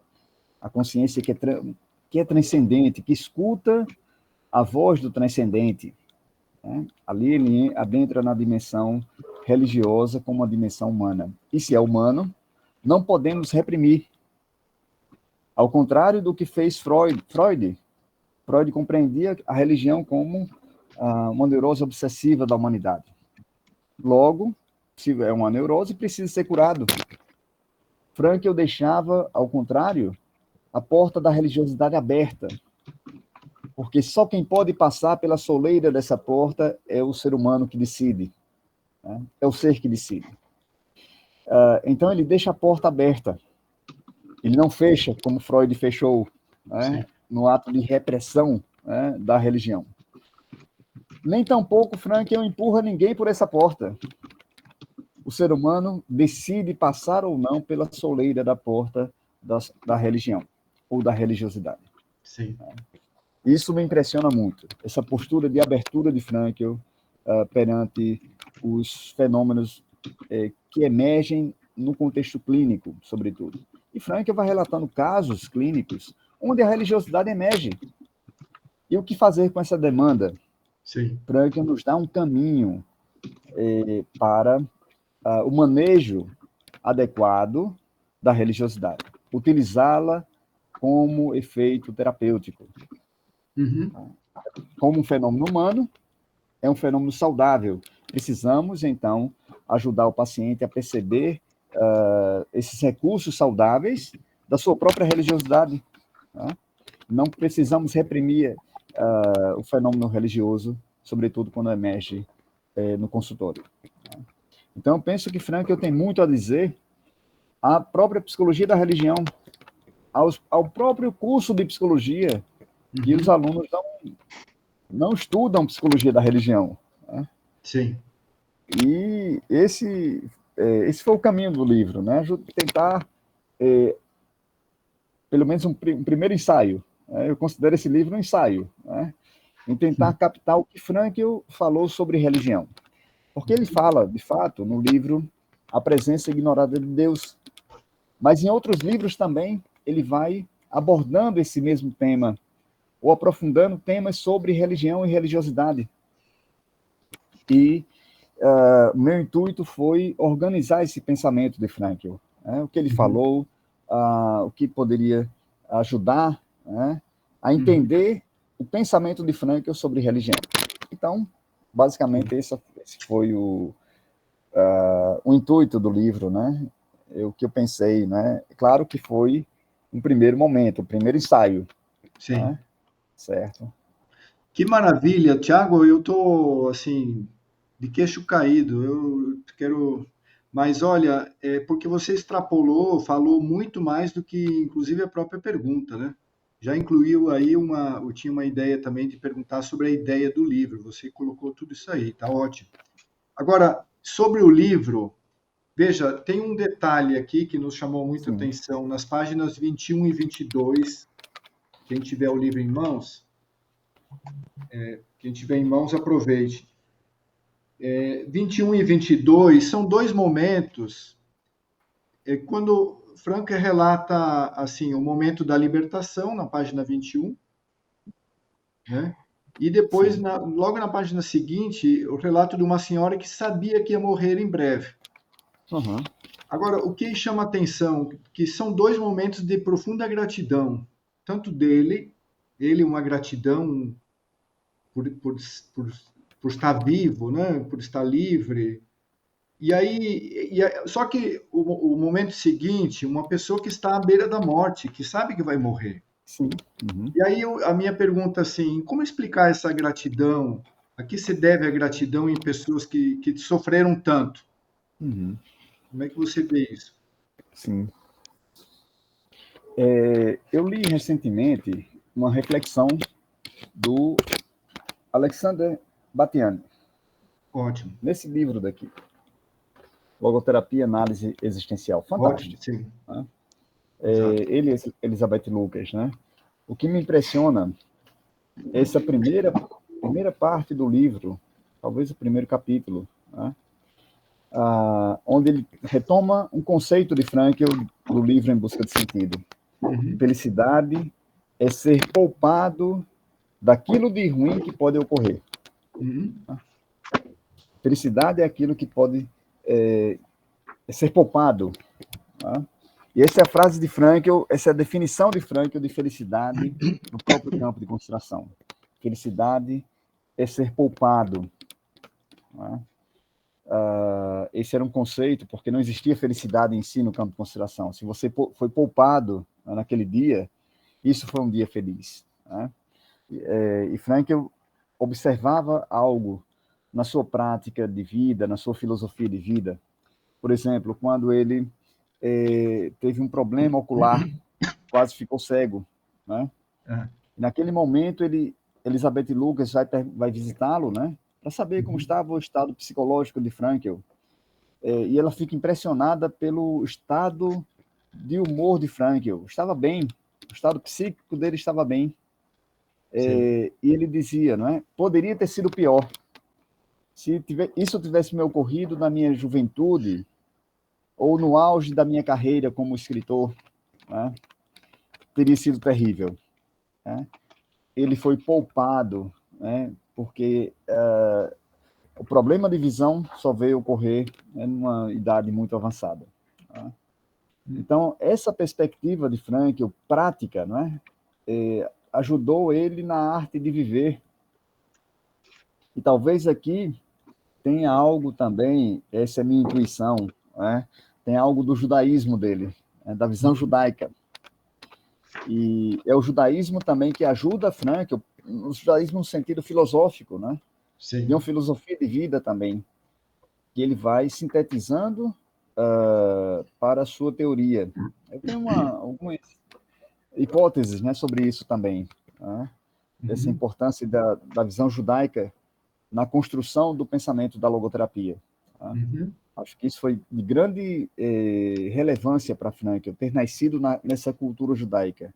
a consciência que é transcendente, que escuta a voz do transcendente. Né? Ali ele adentra na dimensão religiosa como uma dimensão humana. E se é humano, não podemos reprimir. Ao contrário do que fez Freud compreendia a religião como uma neurose obsessiva da humanidade. Logo, se é uma neurose, precisa ser curado. Frankl deixava, ao contrário, a porta da religiosidade aberta, porque só quem pode passar pela soleira dessa porta é o ser humano que decide, né? É o ser que decide. Então ele deixa a porta aberta, ele não fecha como Freud fechou, né, no ato de repressão, né, da religião. Nem tampouco Frankl empurra ninguém por essa porta. O ser humano decide passar ou não pela soleira da porta da religião ou da religiosidade. Sim. Isso me impressiona muito, essa postura de abertura de Frankl perante os fenômenos que emergem no contexto clínico, sobretudo. E Frankl vai relatando casos clínicos onde a religiosidade emerge. E o que fazer com essa demanda? Sim. Frankl nos dá um caminho para o manejo adequado da religiosidade, utilizá-la como efeito terapêutico. Uhum. Como um fenômeno humano, é um fenômeno saudável. Precisamos, então, ajudar o paciente a perceber esses recursos saudáveis da sua própria religiosidade. Tá? Não precisamos reprimir o fenômeno religioso, sobretudo quando emerge no consultório. Tá? Então, eu penso que Frankl tem muito a dizer à própria psicologia da religião, ao próprio curso de psicologia, que os alunos não estudam psicologia da religião. Né? Sim. E esse foi o caminho do livro, né? Tentar, pelo menos um primeiro ensaio. Eu considero esse livro um ensaio, né? Em tentar captar o que Frankl falou sobre religião. Porque ele fala, de fato, no livro A Presença Ignorada de Deus. Mas em outros livros também ele vai abordando esse mesmo tema, ou aprofundando temas sobre religião e religiosidade. E meu intuito foi organizar esse pensamento de Frankl, né? O que ele falou, o que poderia ajudar, né, a entender o pensamento de Frankl sobre religião. Então, basicamente, esse foi o intuito do livro, né? O que eu pensei, né? Claro que foi um primeiro momento, um primeiro ensaio. Sim. Né? Certo. Que maravilha, Tiago, eu estou, assim, de queixo caído, eu quero... Mas, olha, porque você extrapolou, falou muito mais do que, inclusive, a própria pergunta, né? Já incluiu aí eu tinha uma ideia também de perguntar sobre a ideia do livro, você colocou tudo isso aí, tá ótimo. Agora, sobre o livro, veja, tem um detalhe aqui que nos chamou muita atenção, nas páginas 21 e 22, quem tiver o livro em mãos, aproveite. 21 e 22 são dois momentos, quando Frankl relata assim, o momento da libertação, na página 21, né? E depois, logo na página seguinte, o relato de uma senhora que sabia que ia morrer em breve. Agora, o que chama atenção, que são dois momentos de profunda gratidão, tanto dele, uma gratidão por estar vivo, né? Por estar livre. E aí, só que o momento seguinte, uma pessoa que está à beira da morte, que sabe que vai morrer. Sim. E aí a minha pergunta assim, como explicar essa gratidão? A que se deve a gratidão em pessoas que sofreram tanto? Como é que você vê isso? Sim. Eu li recentemente uma reflexão do Alexander Batiani. Ótimo. Nesse livro daqui, Logoterapia e Análise Existencial. Fantástico. Ótimo, sim. Né? Ele e Elizabeth Lucas, né? O que me impressiona é essa primeira parte do livro, talvez o primeiro capítulo, né? Onde ele retoma um conceito de Frankl do livro Em Busca de Sentido. Felicidade é ser poupado daquilo de ruim que pode ocorrer. Felicidade é aquilo que pode é ser poupado. Tá? E essa é a frase de Frankl, essa é a definição de Frankl de felicidade no próprio campo de concentração. Felicidade é ser poupado. Tá? Esse era um conceito, porque não existia felicidade em si no campo de concentração. Se você foi poupado naquele dia, isso foi um dia feliz. Né? E Frankl observava algo na sua prática de vida, na sua filosofia de vida. Por exemplo, quando ele teve um problema ocular, quase ficou cego. Né? Naquele momento, Elizabeth Lucas vai visitá-lo, né? Para saber como estava o estado psicológico de Frankl. E ela fica impressionada pelo estado de humor de Frankl. Estava bem, o estado psíquico dele estava bem. E ele dizia, não é? Poderia ter sido pior. Se isso tivesse me ocorrido na minha juventude ou no auge da minha carreira como escritor, né? Teria sido terrível. Né? Ele foi poupado, né? Porque o problema de visão só veio ocorrer numa idade muito avançada. Né? Então, essa perspectiva de Frankl, prática, não é? Ajudou ele na arte de viver. E talvez aqui tenha algo também, essa é a minha intuição, né? Tem algo do judaísmo dele, da visão judaica. E é o judaísmo também que ajuda Frankl, o judaísmo no sentido filosófico, né? Sim. De uma filosofia de vida também, que ele vai sintetizando para a sua teoria. Eu tenho algumas hipóteses, né, sobre isso também, né? Essa importância da visão judaica na construção do pensamento da logoterapia. Tá? Acho que isso foi de grande relevância para Frankl, ter nascido nessa cultura judaica.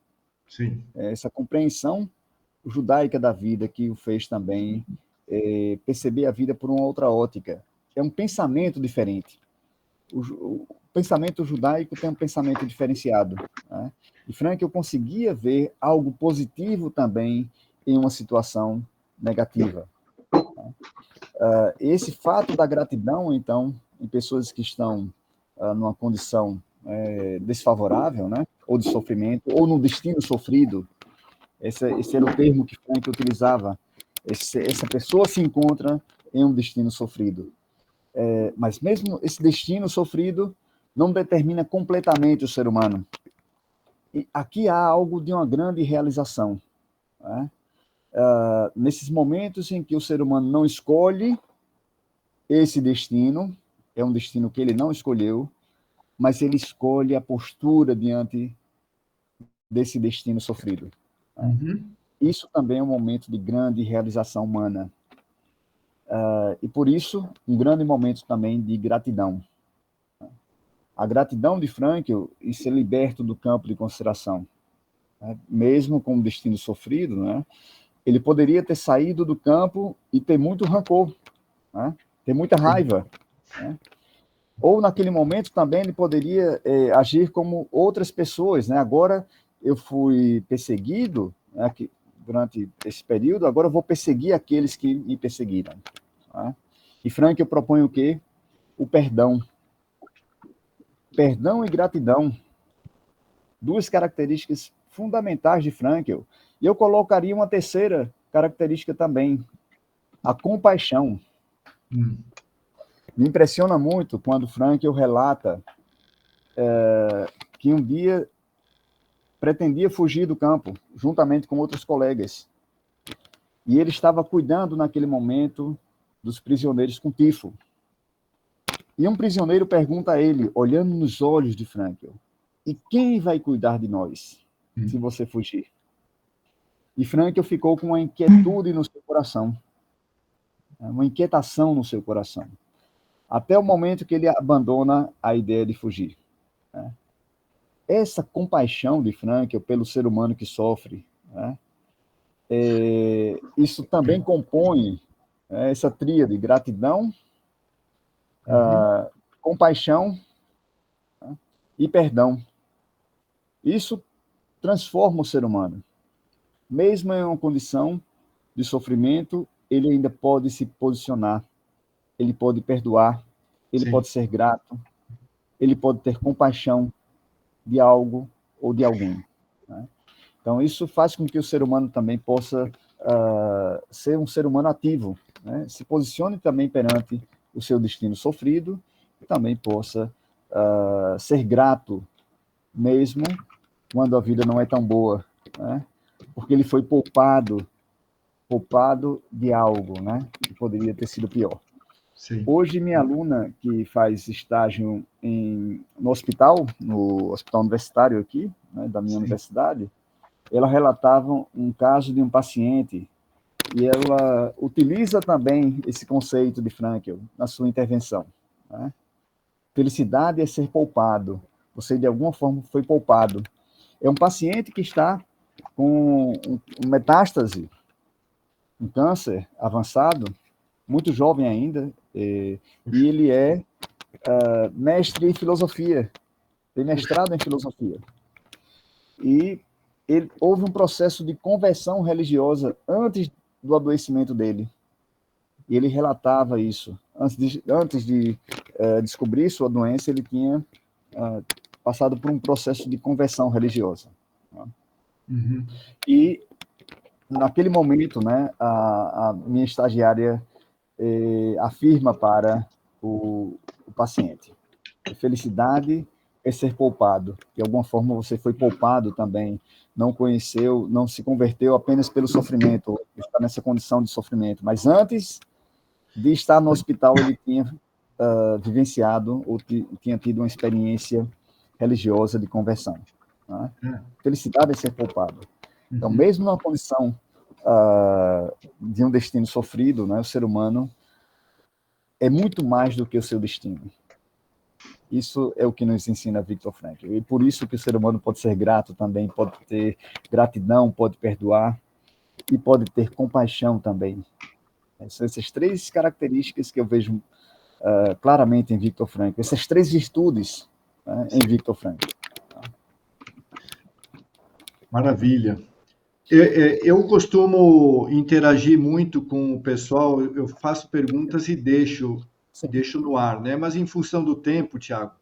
Sim. Essa compreensão judaica da vida que o fez também perceber a vida por uma outra ótica. É um pensamento diferente. O pensamento judaico tem um pensamento diferenciado. Né? E Frankl conseguia ver algo positivo também em uma situação negativa. Esse fato da gratidão, então, em pessoas que estão numa condição desfavorável, né? Ou de sofrimento, ou no destino sofrido, esse era o termo que Frankl utilizava. Essa pessoa se encontra em um destino sofrido. Mas mesmo esse destino sofrido não determina completamente o ser humano. E aqui há algo de uma grande realização. Né? Nesses momentos em que o ser humano não escolhe esse destino, é um destino que ele não escolheu, mas ele escolhe a postura diante desse destino sofrido. Né? Isso também é um momento de grande realização humana. E por isso, um grande momento também de gratidão. A gratidão de Frankl em ser liberto do campo de consideração. Né? Mesmo com o destino sofrido, né? Ele poderia ter saído do campo e ter muito rancor, né? Ter muita raiva. Né? Ou, naquele momento, também ele poderia agir como outras pessoas. Né? Agora eu fui perseguido, né, durante esse período, agora eu vou perseguir aqueles que me perseguiram. Né? E Frankl propõe o quê? O perdão. Perdão e gratidão. Duas características fundamentais de Frankl. E eu colocaria uma terceira característica também, a compaixão. Me impressiona muito quando Frankl relata que um dia pretendia fugir do campo, juntamente com outros colegas. E ele estava cuidando, naquele momento, dos prisioneiros com tifo. E um prisioneiro pergunta a ele, olhando nos olhos de Frankl, e quem vai cuidar de nós, se você fugir? E Frankl ficou com uma inquietude no seu coração, uma inquietação no seu coração, até o momento que ele abandona a ideia de fugir. Essa compaixão de Frankl pelo ser humano que sofre, né? Isso também compõe essa tríade, gratidão, compaixão, e perdão. Isso transforma o ser humano. Mesmo em uma condição de sofrimento, ele ainda pode se posicionar, ele pode perdoar, ele Sim. pode ser grato, ele pode ter compaixão de algo ou de alguém, né? Então, isso faz com que o ser humano também possa ser um ser humano ativo, né? Se posicione também perante o seu destino sofrido e também possa ser grato mesmo quando a vida não é tão boa, né? Porque ele foi poupado de algo, né? Que poderia ter sido pior. Sim. Hoje, minha aluna, que faz estágio no hospital universitário aqui, né, da minha universidade, ela relatava um caso de um paciente e ela utiliza também esse conceito de Frankl na sua intervenção, né? Felicidade é ser poupado. Você, de alguma forma, foi poupado. É um paciente que está com metástase, um câncer avançado, muito jovem ainda, e ele é mestre em filosofia, tem mestrado em filosofia. E houve um processo de conversão religiosa antes do adoecimento dele. E ele relatava isso. Antes de descobrir sua doença, ele tinha passado por um processo de conversão religiosa. Uhum. E, naquele momento, né, a minha estagiária afirma para o paciente: a felicidade é ser poupado. De alguma forma, você foi poupado também. Não conheceu, não se converteu apenas pelo sofrimento, está nessa condição de sofrimento. Mas antes de estar no hospital, ele tinha vivenciado ou tinha tido uma experiência religiosa de conversão, né? Felicidade é ser poupado. Então, mesmo na condição de um destino sofrido, né, o ser humano é muito mais do que o seu destino. Isso é o que nos ensina Viktor Frankl. E por isso que o ser humano pode ser grato também, pode ter gratidão, pode perdoar e pode ter compaixão também. São essas três características que eu vejo claramente em Viktor Frankl, essas três virtudes, né, em Viktor Frankl. Maravilha. Eu costumo interagir muito com o pessoal, eu faço perguntas e deixo no ar, né? Mas em função do tempo, Tiago,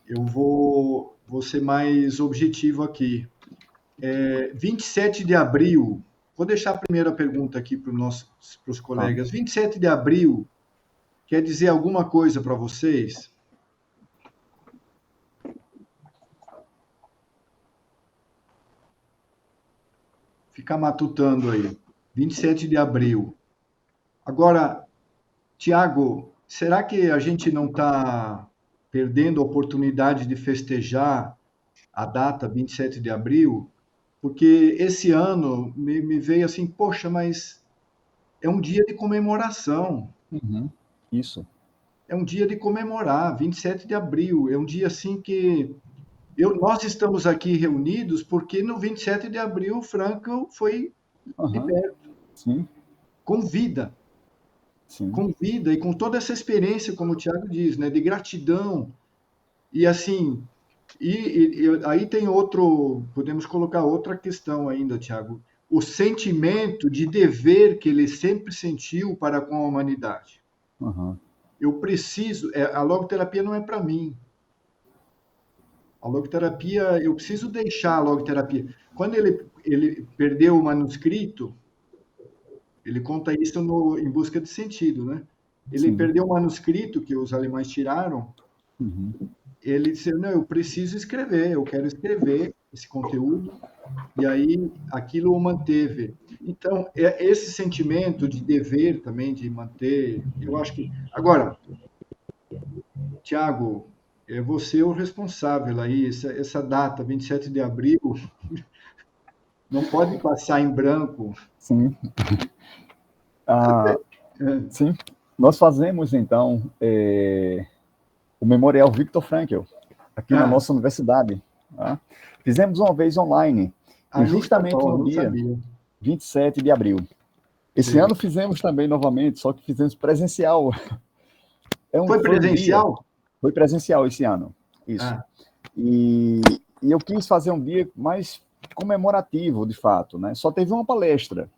eu vou ser mais objetivo aqui. 27 de abril, vou deixar a primeira pergunta aqui para os colegas. 27 de abril quer dizer alguma coisa para vocês? Fica matutando aí. 27 de abril. Agora, Tiago, será que a gente não está perdendo a oportunidade de festejar a data 27 de abril? Porque esse ano me veio assim, poxa, mas é um dia de comemoração. Isso. É um dia de comemorar, 27 de abril. É um dia assim que nós estamos aqui reunidos porque no 27 de abril o Frankl foi liberto. Sim. Com vida. Sim. Com vida e com toda essa experiência, como o Tiago diz, né, de gratidão. E assim, aí tem podemos colocar outra questão ainda, Tiago, o sentimento de dever que ele sempre sentiu para com a humanidade. Eu preciso, a logoterapia não é para mim. A logoterapia, eu preciso deixar a logoterapia. Quando ele perdeu o manuscrito, ele conta isso Em Busca de Sentido, né? Ele perdeu o manuscrito que os alemães tiraram. Ele disse: não, eu preciso escrever, eu quero escrever esse conteúdo. E aí aquilo o manteve. Então, esse sentimento de dever também, de manter, eu acho que. Agora, Tiago, é você o responsável aí, essa data, 27 de abril, não pode passar em branco. Sim. Sim. Nós fazemos, então, o Memorial Viktor Frankl, aqui na nossa universidade. Tá? Fizemos uma vez online, e justamente no dia 27 de abril. Esse ano fizemos também novamente, só que fizemos presencial. Foi presencial? Foi presencial esse ano, isso. E eu quis fazer um dia mais comemorativo, de fato, né? Só teve uma palestra,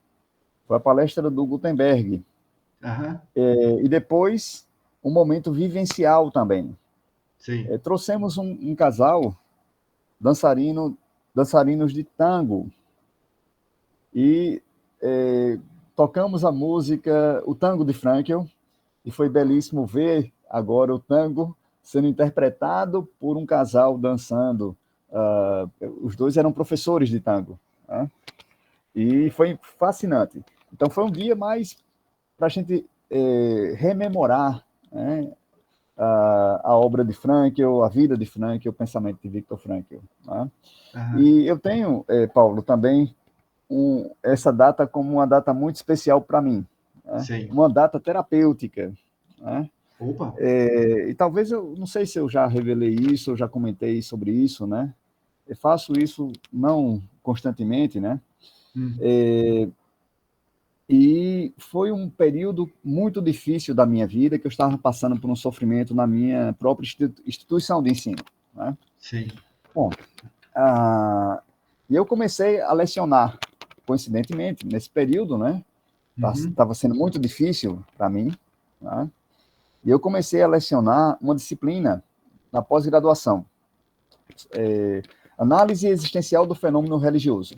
foi a palestra do Gutenberg. E depois um momento vivencial também. Sim. Trouxemos um casal dançarinos de tango e tocamos a música, o tango de Frankel, e foi belíssimo ver agora o tango sendo interpretado por um casal dançando. Os dois eram professores de tango, né? E foi fascinante. Então foi um dia mais para a gente rememorar, né, a obra de Frankel, a vida de Frankel, o pensamento de Viktor Frankl. Né? E eu tenho, Paulo, também essa data como uma data muito especial para mim, né? Uma data terapêutica. Né? Opa! E talvez, eu não sei se eu já revelei isso, eu já comentei sobre isso, né? Eu faço isso não constantemente, né? E foi um período muito difícil da minha vida, que eu estava passando por um sofrimento na minha própria instituição de ensino. Né? Sim. Bom, e eu comecei a lecionar, coincidentemente, nesse período, né? Estava sendo muito difícil para mim, né? E eu comecei a lecionar uma disciplina na pós-graduação, análise existencial do fenômeno religioso.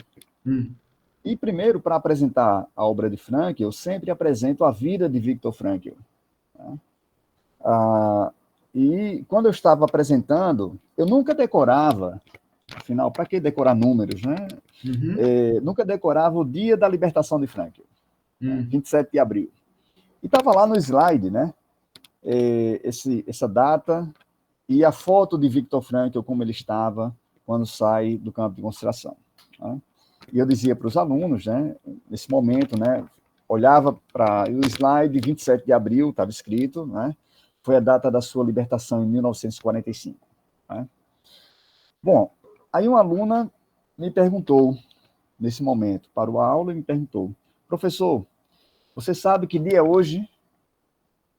E primeiro, para apresentar a obra de Frankl, eu sempre apresento a vida de Viktor Frankl. Né? E quando eu estava apresentando, eu nunca decorava, afinal, para que decorar números, né? Nunca decorava o dia da libertação de Frankl, 27 de abril. E estava lá no slide, né? Essa data e a foto de Viktor Frankl, como ele estava quando sai do campo de concentração. Né? E eu dizia para os alunos, né, nesse momento, né, olhava para o slide, 27 de abril, estava escrito, né, foi a data da sua libertação em 1945. Né? Bom, aí uma aluna me perguntou, nesse momento, parou a aula e me perguntou, professor, você sabe que dia é hoje?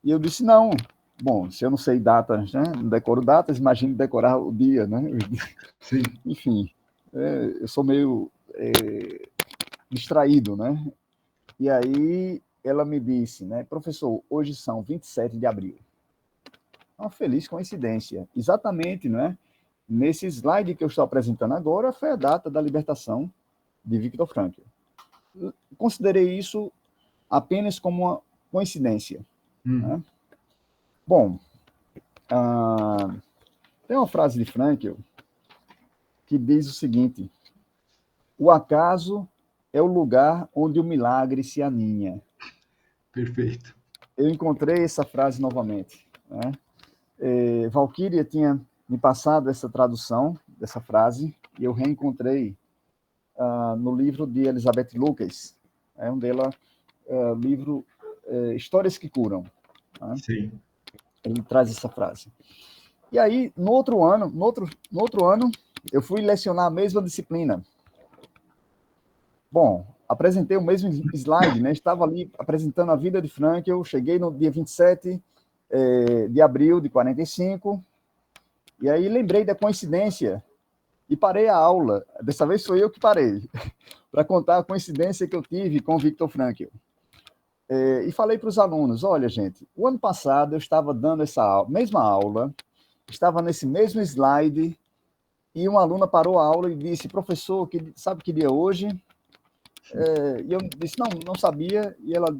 E eu disse, não. Bom, se eu não sei datas, né, não decoro datas, imagine decorar o dia, né? Sim. Enfim, eu sou meio distraído, né? E aí ela me disse, né, professor, hoje são 27 de abril. Uma feliz coincidência. Exatamente, né? Nesse slide que eu estou apresentando agora foi a data da libertação de Viktor Frankl. Considerei isso apenas como uma coincidência. Né? Bom, tem uma frase de Frankl que diz o seguinte: o acaso é o lugar onde o milagre se aninha. Perfeito. Eu encontrei essa frase novamente. Né? Valquíria tinha me passado essa tradução dessa frase e eu reencontrei no livro de Elizabeth Lucas, um dela, livro Histórias que Curam. Né? Sim. Ele traz essa frase. E aí, no outro ano, eu fui lecionar a mesma disciplina. Bom, apresentei o mesmo slide, né? Estava ali apresentando a vida de Frankl, cheguei no dia 27 de abril de 45, e aí lembrei da coincidência e parei a aula. Dessa vez foi eu que parei, para contar a coincidência que eu tive com o Viktor Frankl. E falei para os alunos, olha, gente, o ano passado eu estava dando essa mesma aula, estava nesse mesmo slide, e uma aluna parou a aula e disse, professor, sabe que dia é hoje? E eu disse, não sabia, e ela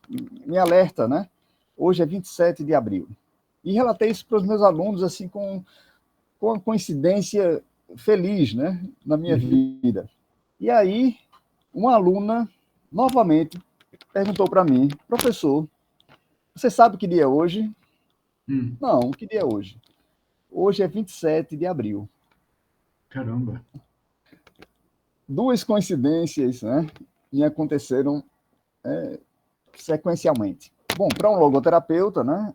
me alerta, né? Hoje é 27 de abril. E relatei isso para os meus alunos, assim, com uma coincidência feliz, né? Na minha vida. E aí, uma aluna, novamente, perguntou para mim, professor, você sabe que dia é hoje? Não, que dia é hoje? Hoje é 27 de abril. Caramba. Duas coincidências, né, me aconteceram sequencialmente. Bom, para um logoterapeuta, né,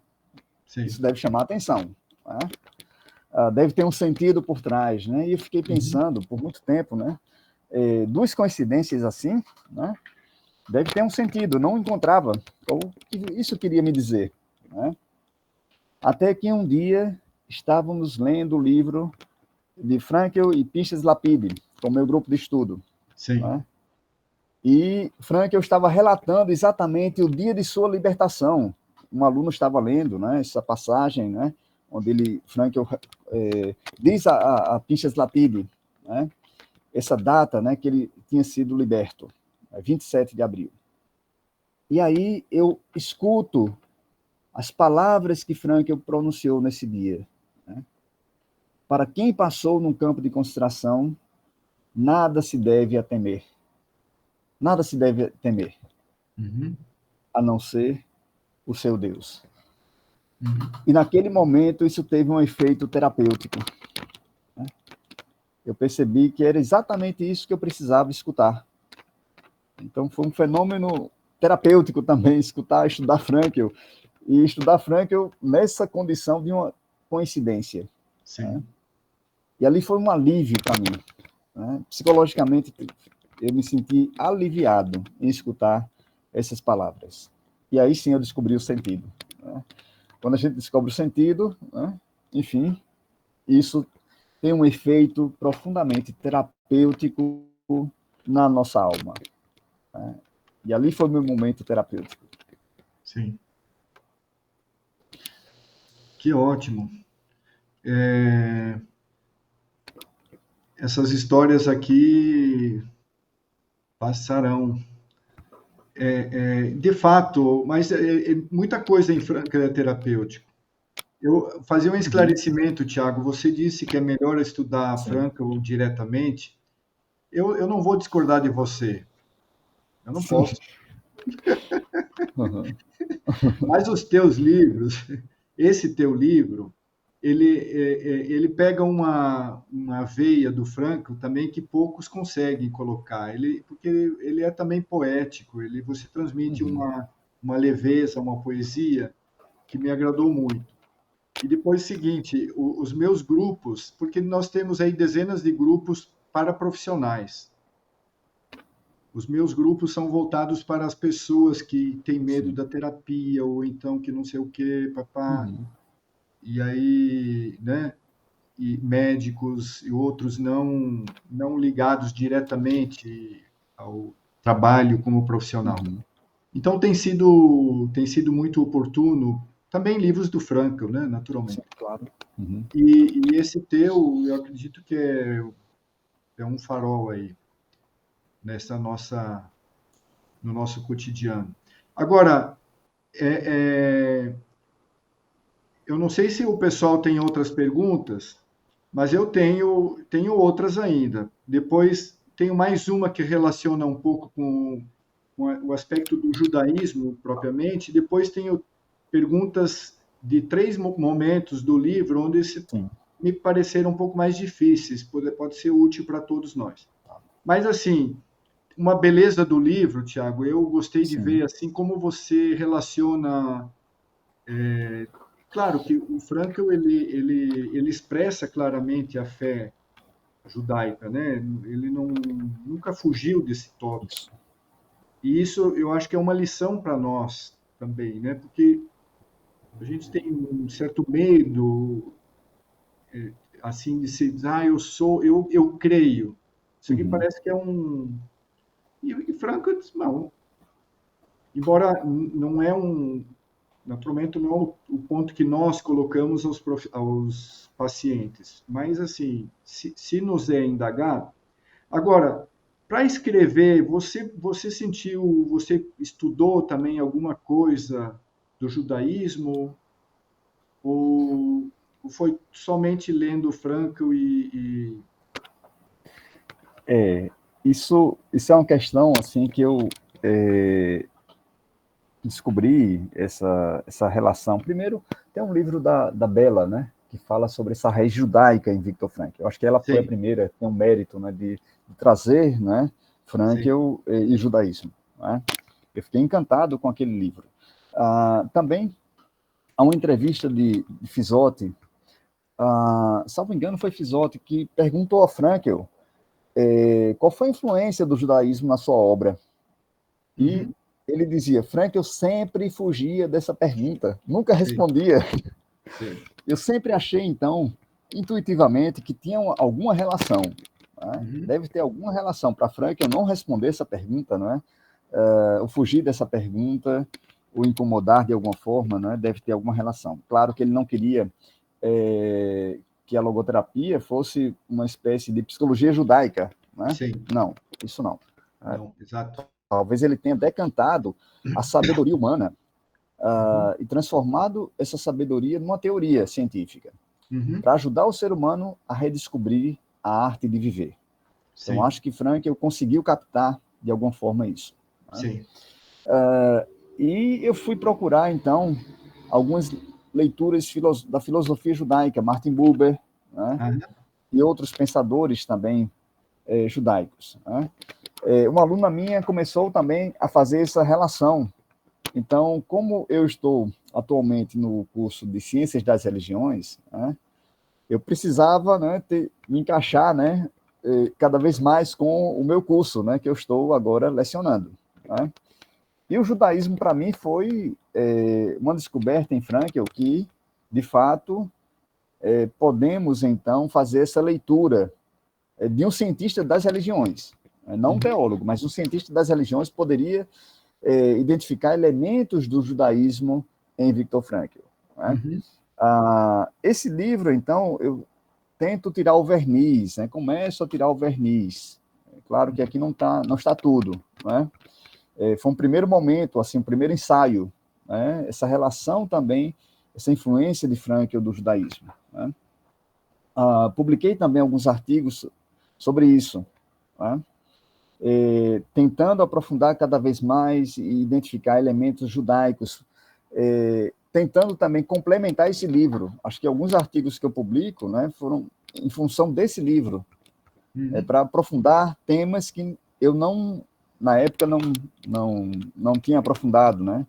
isso deve chamar a atenção. Né? Deve ter um sentido por trás, né? E eu fiquei pensando por muito tempo, né? Duas coincidências assim, né? Deve ter um sentido. Não encontrava o que isso queria me dizer, né? Até que um dia estávamos lendo o livro de Frankl e Pinchas Lapide, com o meu grupo de estudo. Sim. Né? E Frankl estava relatando exatamente o dia de sua libertação, um aluno estava lendo, né, essa passagem, né, onde Frankl diz a Pinchas Latide, né, essa data, né, que ele tinha sido liberto, 27 de abril. E aí eu escuto as palavras que Frankl pronunciou nesse dia. Né? Para quem passou num campo de concentração, nada se deve a temer. Nada se deve temer, a não ser o seu Deus. E naquele momento isso teve um efeito terapêutico. Né? Eu percebi que era exatamente isso que eu precisava escutar. Então foi um fenômeno terapêutico também, estudar Frankl, e estudar Frankl nessa condição de uma coincidência. Sim. Né? E ali foi um alívio para mim. Né? Psicologicamente, eu me senti aliviado em escutar essas palavras. E aí sim eu descobri o sentido. Né? Quando a gente descobre o sentido, né? Enfim, isso tem um efeito profundamente terapêutico na nossa alma. Né? E ali foi o meu momento terapêutico. Sim. Que ótimo. Essas histórias aqui passarão. De fato, mas muita coisa em Frankl é terapêutico. Eu fazia um esclarecimento, Tiago. Você disse que é melhor estudar Frankl diretamente. Eu não vou discordar de você. Eu não posso. Mas os teus livros, esse teu livro, ele pega uma veia do Frankl também que poucos conseguem colocar. Porque ele é também poético. Você transmite uma leveza, uma poesia que me agradou muito. E depois, seguinte, os meus grupos, porque nós temos aí dezenas de grupos para profissionais. Os meus grupos são voltados para as pessoas que têm medo da terapia, ou então que não sei o quê, papá. E aí, né? E médicos e outros não ligados diretamente ao trabalho como profissional. Então tem sido muito oportuno. Também livros do Frankl, né? Naturalmente. Sim, claro. E esse teu, eu acredito que é um farol aí no nosso cotidiano. Agora, eu não sei se o pessoal tem outras perguntas, mas eu tenho outras ainda. Depois tenho mais uma que relaciona um pouco com o aspecto do judaísmo propriamente. Depois tenho perguntas de 3 momentos do livro onde me pareceram um pouco mais difíceis, pode ser útil para todos nós. Mas assim, uma beleza do livro, Tiago, eu gostei de ver assim como você relaciona. Claro que o Frankl ele expressa claramente a fé judaica, né? Ele nunca fugiu desse tópico. E isso eu acho que é uma lição para nós também, né? Porque a gente tem um certo medo, assim, de se dizer, eu creio. Isso aqui parece que é um... E Frankl diz, não. Embora não é naturalmente não é o ponto que nós colocamos aos pacientes, mas assim, se nos é indagado. Agora, para escrever, você estudou também alguma coisa do judaísmo ou foi somente lendo Frankl Isso é uma questão assim que eu descobri essa relação. Primeiro, tem um livro da Bela, né, que fala sobre essa raiz judaica em Viktor Frankl. Eu acho que ela foi a primeira, tem um mérito, né, de trazer, né, Frankl e judaísmo. Né? Eu fiquei encantado com aquele livro. Também há uma entrevista de Fisotti, salvo engano foi Fisotti, que perguntou a Frankl qual foi a influência do judaísmo na sua obra. E ele dizia, Frankl sempre fugia dessa pergunta, nunca respondia. Eu sempre achei, então, intuitivamente, que tinha alguma relação. Né? Deve ter alguma relação para Frankl não responder essa pergunta, não é? O fugir dessa pergunta, o incomodar de alguma forma, né? Deve ter alguma relação. Claro que ele não queria que a logoterapia fosse uma espécie de psicologia judaica, né? Sim. Não, isso não. Não, exato. Talvez ele tenha decantado a sabedoria humana e transformado essa sabedoria numa teoria científica, para ajudar o ser humano a redescobrir a arte de viver. Sim. Então, acho que Frankl conseguiu captar, de alguma forma, isso. Né? Sim. E eu fui procurar, então, algumas leituras da filosofia judaica, Martin Buber, né? E outros pensadores também judaicos. Né? Uma aluna minha começou também a fazer essa relação. Então, como eu estou atualmente no curso de Ciências das Religiões, né, eu precisava, né, me encaixar, né, cada vez mais com o meu curso, né, que eu estou agora lecionando. Né? E o judaísmo, para mim, foi uma descoberta em Frankl que, de fato, podemos, então, fazer essa leitura de um cientista das religiões. Não um teólogo, mas um cientista das religiões poderia identificar elementos do judaísmo em Viktor Frankl. Né? Esse livro, então, eu tento tirar o verniz, né? Começo a tirar o verniz. Claro que aqui não está tudo. Né? Foi um primeiro momento, assim, um primeiro ensaio, né? Essa relação também, essa influência de Frankl do judaísmo. Né? Publiquei também alguns artigos sobre isso, né? Tentando aprofundar cada vez mais e identificar elementos judaicos, tentando também complementar esse livro. Acho que alguns artigos que eu publico, né, foram em função desse livro, para aprofundar temas que eu não, na época, não tinha aprofundado. Né?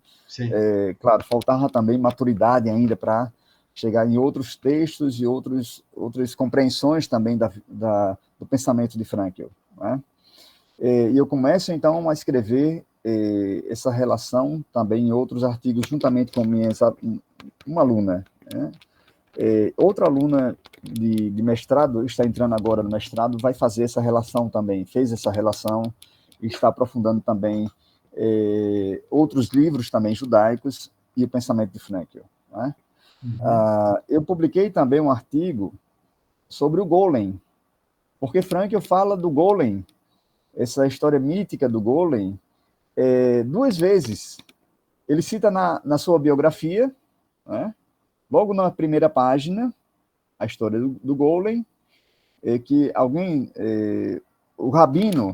Claro, faltava também maturidade ainda para chegar em outros textos e outras compreensões também do pensamento de Frankl. Né? E eu começo, então, a escrever essa relação também em outros artigos, juntamente com uma aluna. Né? Outra aluna de mestrado, está entrando agora no mestrado, vai fazer essa relação também, fez essa relação e está aprofundando também outros livros também judaicos e o pensamento de Frankl. Né? Eu publiquei também um artigo sobre o Golem, porque Frankl fala do Golem, essa história mítica do Golem, 2 vezes. Ele cita na sua biografia, né, logo na primeira página, a história do Golem, que o rabino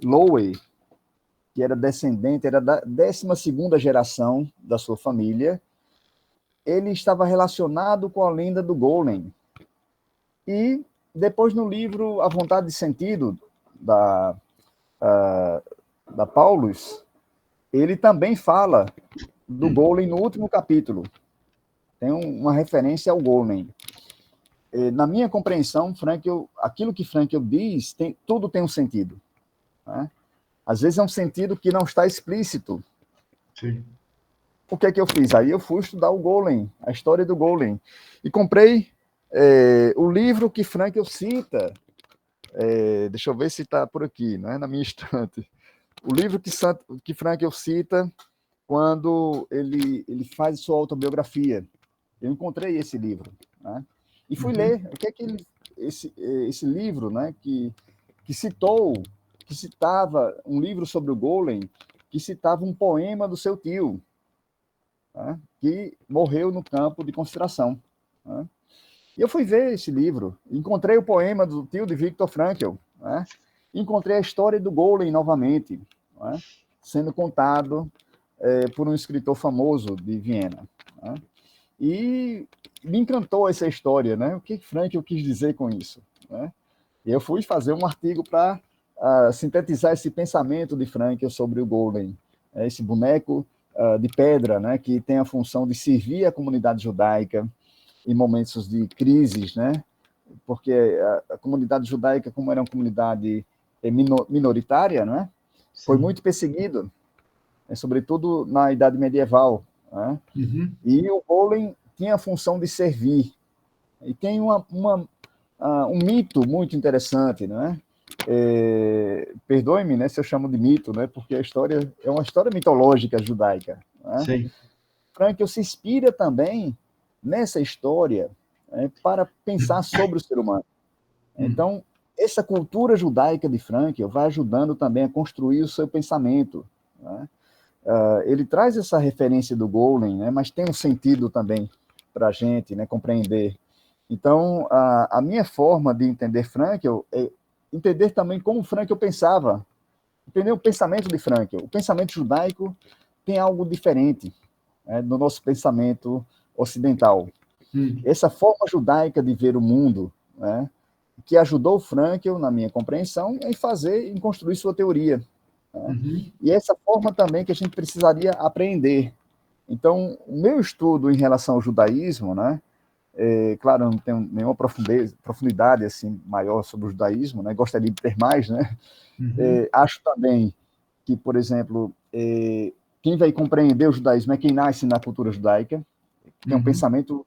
Loewy, que era descendente, era da 12ª geração da sua família, ele estava relacionado com a lenda do Golem. E depois no livro A Vontade de Sentido, da Paulus, ele também fala do Golem no último capítulo. Tem uma referência ao Golem. Na minha compreensão, aquilo que Frankl diz, tudo tem um sentido. Né? Às vezes é um sentido que não está explícito. Sim. O que é que eu fiz? Aí eu fui estudar o Golem, a história do Golem. E comprei o livro que Frankl cita. Deixa eu ver se está por aqui, né, na minha estante. O livro que Frankl cita quando ele faz sua autobiografia. Eu encontrei esse livro, né, e fui ler o que é que esse livro, né, que citava um livro sobre o Golem, que citava um poema do seu tio, né, que morreu no campo de concentração. Né. E eu fui ver esse livro, encontrei o poema do tio de Viktor Frankl, né? Encontrei a história do Golem novamente, né? Sendo contado por um escritor famoso de Viena. Né? E me encantou essa história, né? O que Frankl quis dizer com isso? Né? E eu fui fazer um artigo para sintetizar esse pensamento de Frankl sobre o Golem, esse boneco de pedra, né? Que tem a função de servir a comunidade judaica em momentos de crises, né? Porque a comunidade judaica, como era uma comunidade minoritária, né? Foi muito perseguida, sobretudo na Idade Medieval. Né? E o Golem tinha a função de servir. E tem um mito muito interessante, né? perdoe-me, né, se eu chamo de mito, né, porque a história é uma história mitológica judaica, né? Sim. Frankl se inspira também nessa história, para pensar sobre o ser humano. Então, essa cultura judaica de Frankl vai ajudando também a construir o seu pensamento, né? Ele traz essa referência do Golem, né, mas tem um sentido também para a gente, né, compreender. Então, a minha forma de entender Frankl é entender também como Frankl pensava, entender o pensamento de Frankl. O pensamento judaico tem algo diferente, né, do nosso pensamento ocidental. Essa forma judaica de ver o mundo, né, que ajudou Frankl, na minha compreensão, em construir sua teoria. Né? E essa forma também que a gente precisaria aprender. Então, o meu estudo em relação ao judaísmo, né, claro, eu não tenho nenhuma profundidade assim maior sobre o judaísmo, né, gostaria de ter mais, né. Acho também que, por exemplo, quem vai compreender o judaísmo é quem nasce na cultura judaica, que tem um pensamento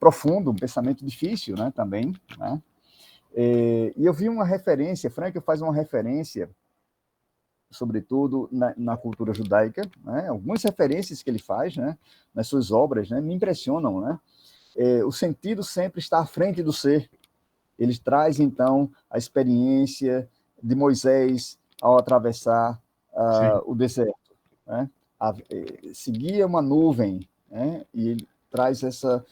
profundo, um pensamento difícil, né, também, né. E eu vi uma referência, Frankl faz uma referência, sobretudo na cultura judaica, né, algumas referências que ele faz, né, nas suas obras, né, me impressionam, né. O sentido sempre está à frente do ser. Ele traz, então, a experiência de Moisés ao atravessar o deserto, né? Seguia uma nuvem, né? E ele traz essa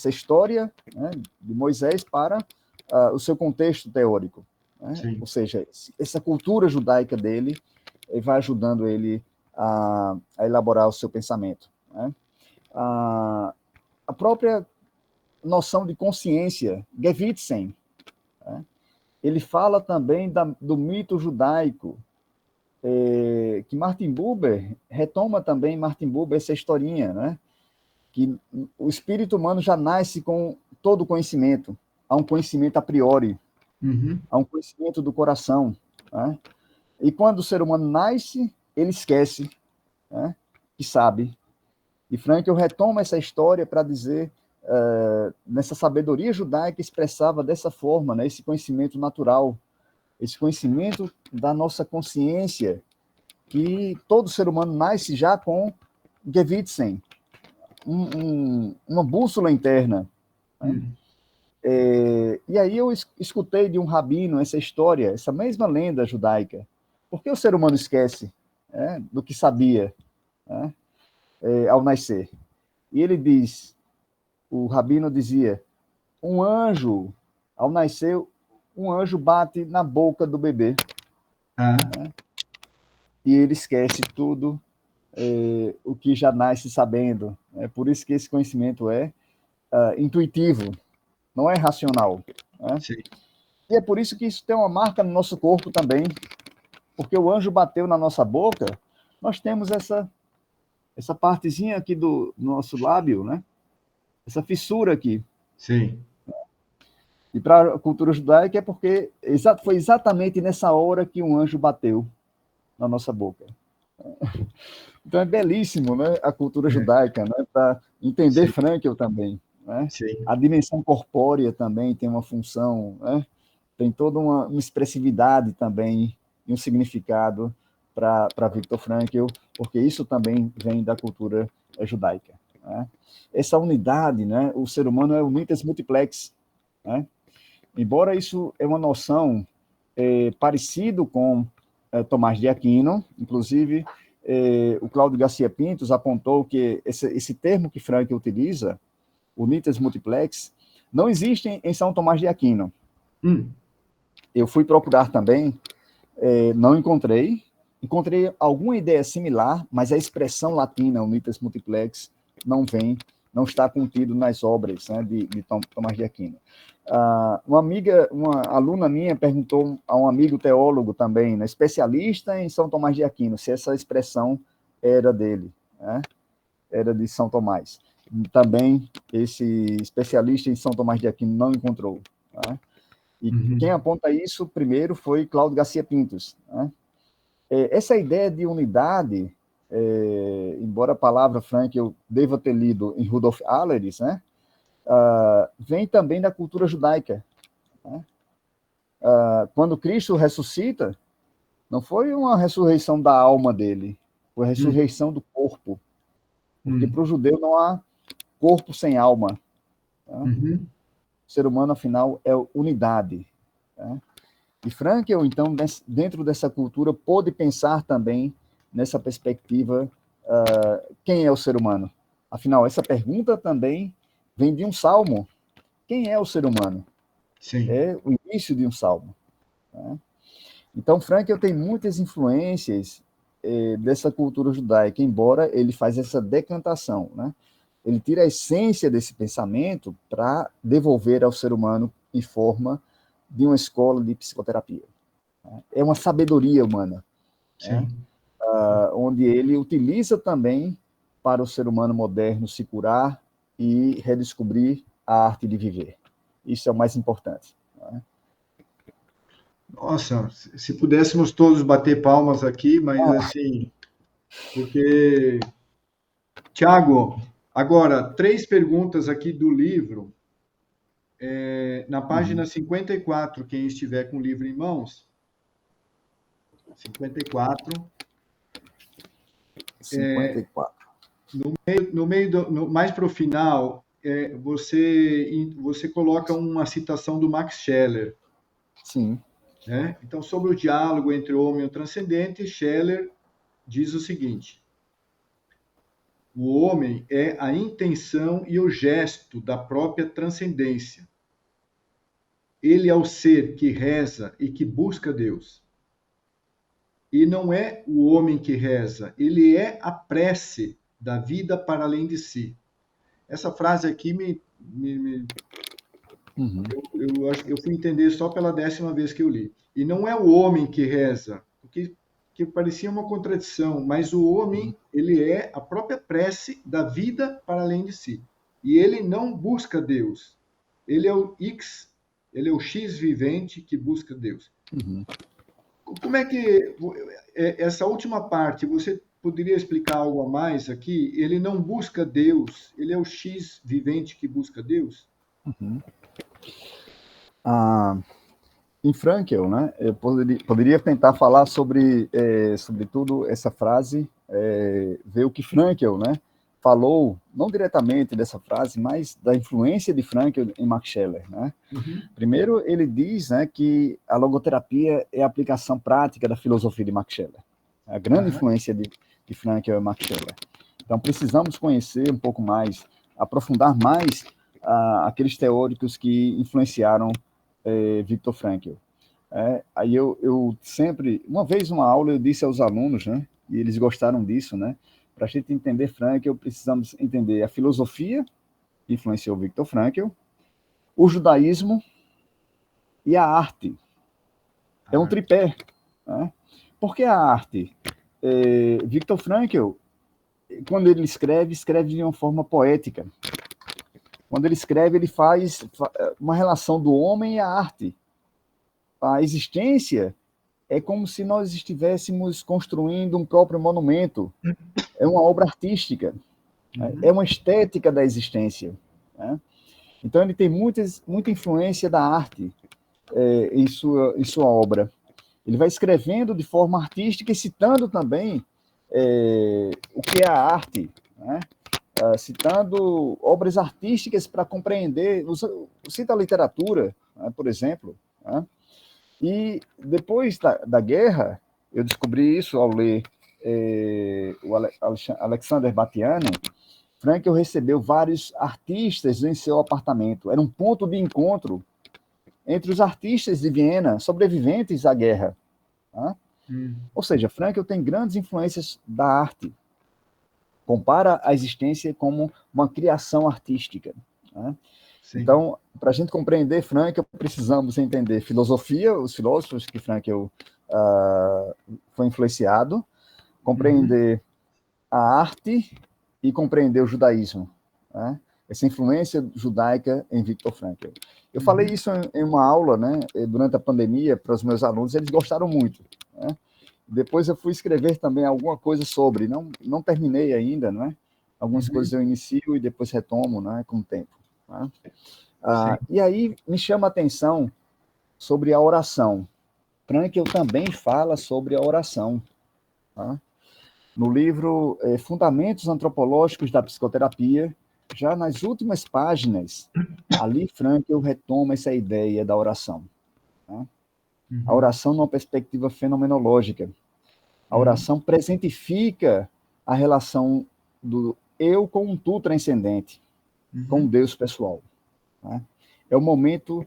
história, né, de Moisés para o seu contexto teórico, né? Ou seja, essa cultura judaica dele vai ajudando ele a elaborar o seu pensamento, né? A própria noção de consciência, Gewissen, né? Ele fala também do mito judaico, que Martin Buber retoma também, Martin Buber, essa historinha, né? Que o espírito humano já nasce com todo o conhecimento, há um conhecimento a priori, há um conhecimento do coração, né? E quando o ser humano nasce, ele esquece, né, que sabe. E Frankl retoma essa história para dizer, nessa sabedoria judaica expressava dessa forma, né, esse conhecimento natural, esse conhecimento da nossa consciência, que todo ser humano nasce já com Gewissen, uma bússola interna. Né? E aí eu escutei de um rabino essa história, essa mesma lenda judaica. Por que o ser humano esquece, né, do que sabia, né, ao nascer? E ele diz, o rabino dizia, um anjo, ao nascer, um anjo bate na boca do bebê, né, e ele esquece tudo o que já nasce sabendo. É por isso que esse conhecimento é intuitivo, não é racional. Né? E é por isso que isso tem uma marca no nosso corpo também, porque o anjo bateu na nossa boca, nós temos essa partezinha aqui do nosso lábio, né? Essa fissura aqui. Sim. E para a cultura judaica é porque foi exatamente nessa hora que um anjo bateu na nossa boca. Então é belíssimo, né, a cultura judaica, né, para entender Frankl também. Né? A dimensão corpórea também tem uma função, né? Tem toda uma expressividade também e um significado para Viktor Frankl, porque isso também vem da cultura judaica. Né? Essa unidade, né, o ser humano é unitas multiplex. Né? Embora isso é uma noção parecido com Tomás de Aquino, inclusive o Cláudio Garcia Pintos apontou que esse termo que Frankl utiliza, unitas multiplex, não existe em São Tomás de Aquino. Eu fui procurar também, não encontrei alguma ideia similar, mas a expressão latina, unitas multiplex, não está contido nas obras, né, de Tomás de Aquino. Uma aluna minha perguntou a um amigo teólogo também, né, especialista em São Tomás de Aquino, se essa expressão era dele, né, era de São Tomás. Também esse especialista em São Tomás de Aquino não encontrou. Né? E quem aponta isso primeiro foi Cláudio Garcia Pintos. Né? Essa ideia de unidade, embora a palavra Frankl eu deva ter lido em Rudolf Ahleris, né? Vem também da cultura judaica. Né? quando Cristo ressuscita, não foi uma ressurreição da alma dele, foi a ressurreição do corpo. Porque para o judeu não há corpo sem alma. Tá? O ser humano, afinal, é unidade. Tá? E Frankl, então, dentro dessa cultura, pôde pensar também nessa perspectiva, quem é o ser humano? Afinal, essa pergunta também vem de um salmo. Quem é o ser humano? Sim. É o início de um salmo. Tá? Então, Frankl tem muitas influências dessa cultura judaica, embora ele faz essa decantação, né? Ele tira a essência desse pensamento para devolver ao ser humano em forma de uma escola de psicoterapia. É uma sabedoria humana, né? Onde ele utiliza também para o ser humano moderno se curar e redescobrir a arte de viver. Isso é o mais importante. Né? Nossa, se pudéssemos todos bater palmas aqui, mas assim, porque... Tiago, agora, 3 perguntas aqui do livro. Na página 54, quem estiver com o livro em mãos, 54. 54. Mais para o final, você coloca uma citação do Max Scheler. Sim. Né? Então, sobre o diálogo entre o homem e o transcendente, Scheler diz o seguinte: o homem é a intenção e o gesto da própria transcendência. Ele é o ser que reza e que busca Deus. E não é o homem que reza, ele é a prece da vida para além de si. Essa frase aqui eu fui entender só pela 10ª vez que eu li. E não é o homem que reza, que parecia uma contradição, mas o homem, ele é a própria prece da vida para além de si. E ele não busca Deus. Ele é o X, ele é o X vivente que busca Deus. Como é que essa última parte, você poderia explicar algo a mais aqui? Ele não busca Deus, ele é o X vivente que busca Deus? Em Frankl, né, eu poderia tentar falar sobre, sobretudo, essa frase, ver o que Frankl, né, falou, não diretamente dessa frase, mas da influência de Frankl em Max Scheler. Né? Primeiro, ele diz, né, que a logoterapia é a aplicação prática da filosofia de Max Scheler. A grande influência de Frankl é Max Scheler. Então, precisamos conhecer um pouco mais, aprofundar mais aqueles teóricos que influenciaram Viktor Frankl. Aí eu sempre, uma vez uma aula eu disse aos alunos, né, e eles gostaram disso, né, para a gente entender Frankl, precisamos entender a filosofia que influenciou Viktor Frankl, o judaísmo e a arte. É um tripé. Né? Por que a arte? Viktor Frankl, quando ele escreve de uma forma poética. Quando ele escreve, ele faz uma relação do homem e a arte. A existência é como se nós estivéssemos construindo um próprio monumento. É uma obra artística. É uma estética da existência. Né? Então, ele tem muita influência da arte em sua obra. Ele vai escrevendo de forma artística e citando também o que é a arte, né? Citando obras artísticas para compreender, cita a literatura, né, por exemplo. Né? E depois da guerra, eu descobri isso ao ler o Alexander Batiano. Frankl recebeu vários artistas em seu apartamento. Era um ponto de encontro entre os artistas de Viena, sobreviventes à guerra. Tá? Ou seja, Frankl tem grandes influências da arte. Compara a existência como uma criação artística. Tá? Então, para a gente compreender Frankl, precisamos entender filosofia, os filósofos que Frankl foi influenciado, compreender a arte e compreender o judaísmo. Né? Essa influência judaica em Viktor Frankl. Eu falei isso em uma aula, né, durante a pandemia, para os meus alunos, eles gostaram muito. Né? Depois eu fui escrever também alguma coisa sobre, não terminei ainda, né? Algumas coisas eu inicio e depois retomo, né, com o tempo. Né? E aí me chama a atenção sobre a oração. Frankl também fala sobre a oração. Tá? No livro Fundamentos Antropológicos da Psicoterapia, já nas últimas páginas, ali Frankl retoma essa ideia da oração. Tá? A oração numa perspectiva fenomenológica. A oração presentifica a relação do eu com um tu transcendente, com o Deus pessoal. Tá? É o momento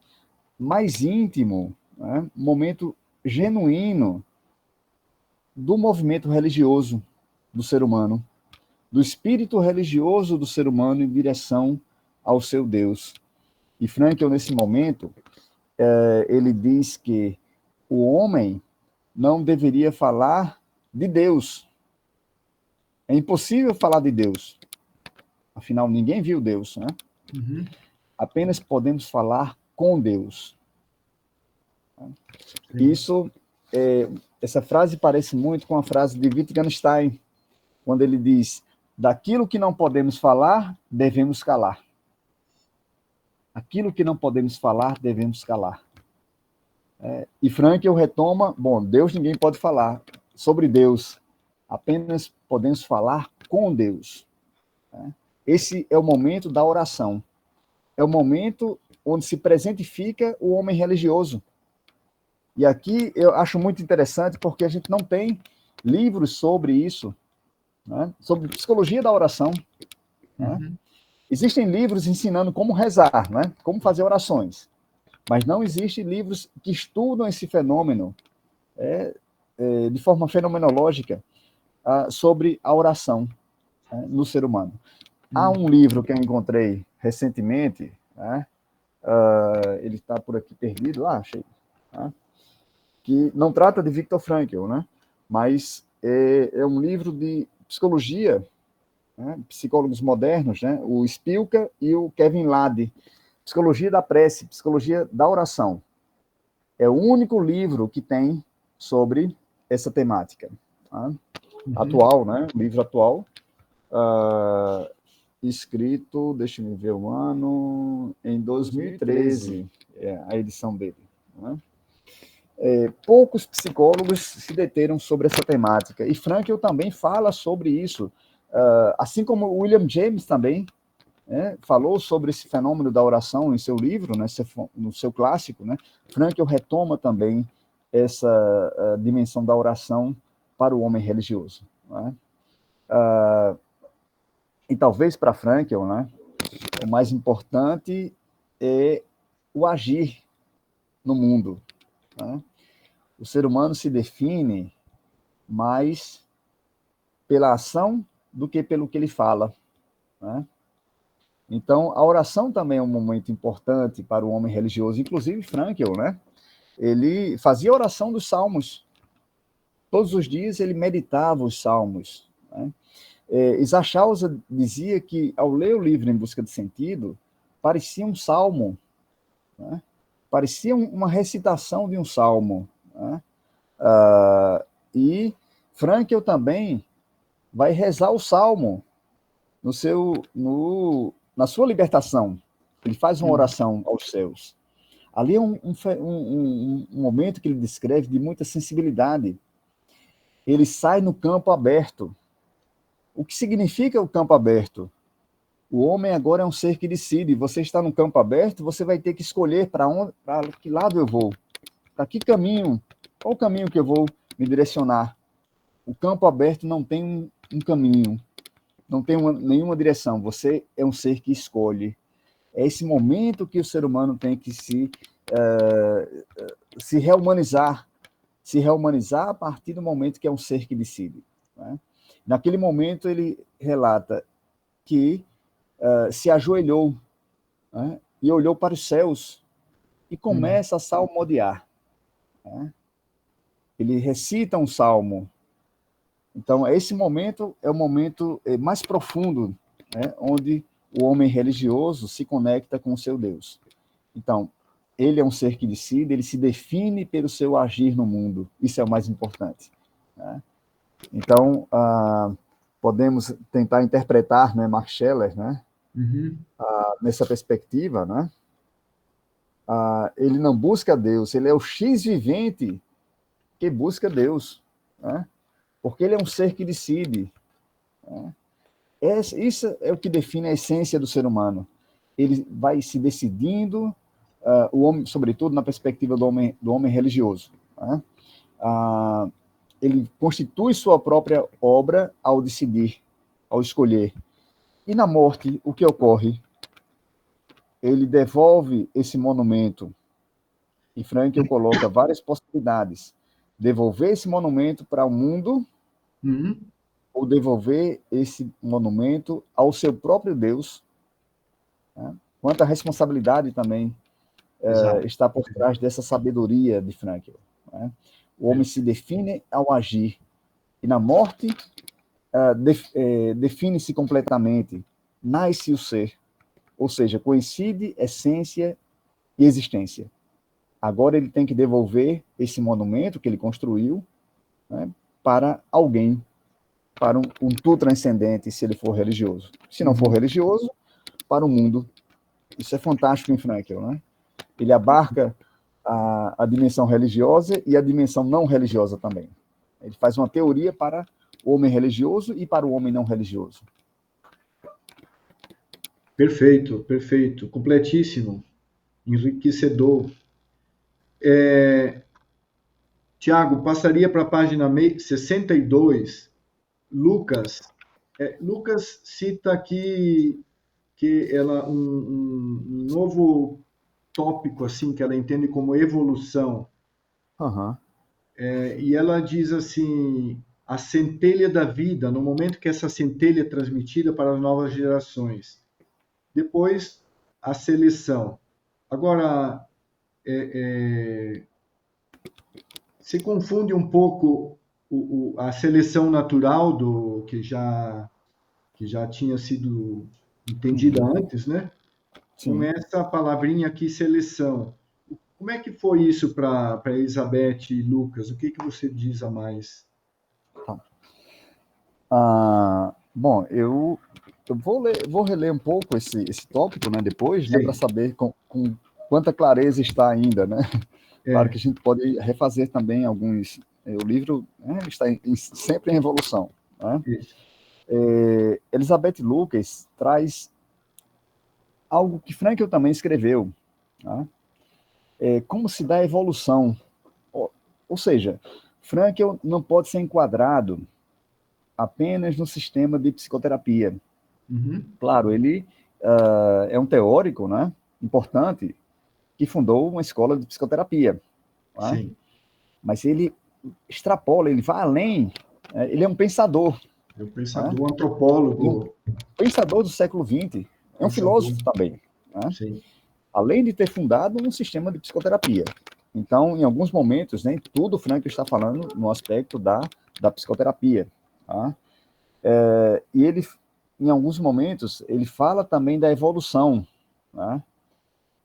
mais íntimo, né? Momento genuíno do movimento religioso do ser humano, do espírito religioso do ser humano em direção ao seu Deus. E Frankl, nesse momento, ele diz que o homem não deveria falar de Deus. É impossível falar de Deus. Afinal, ninguém viu Deus, né? Apenas podemos falar com Deus. Isso, essa frase parece muito com a frase de Wittgenstein, quando ele diz: daquilo que não podemos falar, devemos calar. Aquilo que não podemos falar, devemos calar. E Frankl retoma, bom, Deus ninguém pode falar sobre Deus, apenas podemos falar com Deus. Esse é o momento da oração. É o momento onde se presentifica o homem religioso. E aqui eu acho muito interessante porque a gente não tem livros sobre isso, né? Sobre psicologia da oração. Né? Existem livros ensinando como rezar, né? Como fazer orações, mas não existem livros que estudam esse fenômeno de forma fenomenológica sobre a oração no ser humano. Há um livro que eu encontrei recentemente, né? Ele está por aqui perdido, achei, né? Que não trata de Viktor Frankl, né? Mas é um livro de psicologia, né? Psicólogos modernos, né? O Spilka e o Kevin Lade, Psicologia da Prece, Psicologia da Oração. É o único livro que tem sobre essa temática. Tá? Atual, né? Livro atual, escrito, deixa eu ver o ano, em 2013, a edição dele. Né? Poucos psicólogos se deteram sobre essa temática, e Frankl também fala sobre isso, assim como William James também falou sobre esse fenômeno da oração em seu livro, né, no seu clássico, né? Frankl retoma também essa dimensão da oração para o homem religioso. Né? E talvez para Frankl, né, o mais importante é o agir no mundo. Né? O ser humano se define mais pela ação do que pelo que ele fala. Né? Então, a oração também é um momento importante para o homem religioso. Inclusive, Frankl, né? Ele fazia oração dos salmos. Todos os dias ele meditava os salmos. Né? Isaac Chausa dizia que, ao ler o livro Em Busca de Sentido, parecia um salmo. Né? Parecia uma recitação de um salmo. Né? E Frankl também vai rezar o salmo na sua libertação. Ele faz uma oração aos céus. Ali é um momento que ele descreve de muita sensibilidade. Ele sai no campo aberto. O que significa o campo aberto? O homem agora é um ser que decide. Você está no campo aberto, você vai ter que escolher para que lado eu vou. Para que caminho? Qual o caminho que eu vou me direcionar? O campo aberto não tem um caminho, não tem nenhuma direção. Você é um ser que escolhe. É esse momento que o ser humano tem que se rehumanizar. Se rehumanizar a partir do momento que é um ser que decide. Né? Naquele momento, ele relata que se ajoelhou, né? E olhou para os céus e começa a salmodiar. Né? Ele recita um salmo. Então, esse momento é o momento mais profundo, né? Onde o homem religioso se conecta com o seu Deus. Então, ele é um ser que decide, ele se define pelo seu agir no mundo. Isso é o mais importante. Né? Então, podemos tentar interpretar, né, Max Scheler, né, nessa perspectiva, né, ele não busca Deus, ele é o X vivente que busca Deus, né? Porque ele é um ser que decide, né? Isso é o que define a essência do ser humano. Ele vai se decidindo, o homem, sobretudo na perspectiva do homem religioso, né? Ele constitui sua própria obra ao decidir, ao escolher. E na morte, o que ocorre? Ele devolve esse monumento, e Frankl coloca várias possibilidades. Devolver esse monumento para o mundo, ou devolver esse monumento ao seu próprio Deus, né? Quanta responsabilidade também está por trás dessa sabedoria de Frankl, né? O homem se define ao agir, e na morte define-se completamente, nasce o ser, ou seja, coincide essência e existência. Agora ele tem que devolver esse monumento que ele construiu, né, para alguém, para um tu transcendente, se ele for religioso. Se não for religioso, para o mundo. Isso é fantástico em Frankl, né? Ele abarca a dimensão religiosa e a dimensão não religiosa também. Ele faz uma teoria para o homem religioso e para o homem não religioso. Perfeito, perfeito. Completíssimo. Enriquecedor. Tiago, passaria para a página 62. Lucas. Lucas cita aqui que ela um novo tópico assim que ela entende como evolução. E ela diz assim: a centelha da vida, no momento que essa centelha é transmitida para as novas gerações. Depois, a seleção. Agora, se confunde um pouco a seleção natural que já tinha sido entendida antes, né? Sim. Com essa palavrinha aqui, seleção. Como é que foi isso para Elizabeth e Lucas? O que você diz a mais? Bom, eu vou reler um pouco esse tópico, né, depois, né, para saber com quanta clareza está ainda, né? Claro que a gente pode refazer também alguns. O livro, né, está sempre em evolução, né? Elizabeth Lucas traz algo que Frankl também escreveu, né? Como se dá a evolução. Ou seja, Frankl não pode ser enquadrado apenas no sistema de psicoterapia. Claro, ele é um teórico, né, importante, que fundou uma escola de psicoterapia. Né? Sim. Mas ele extrapola, ele vai além, ele é um pensador. É um pensador, um antropólogo. Pensador do século XX. É um filósofo também. Né? Sim. Além de ter fundado um sistema de psicoterapia. Então, em alguns momentos, nem tudo o Frankl está falando no aspecto da psicoterapia. Tá? E ele, em alguns momentos, ele fala também da evolução. Né?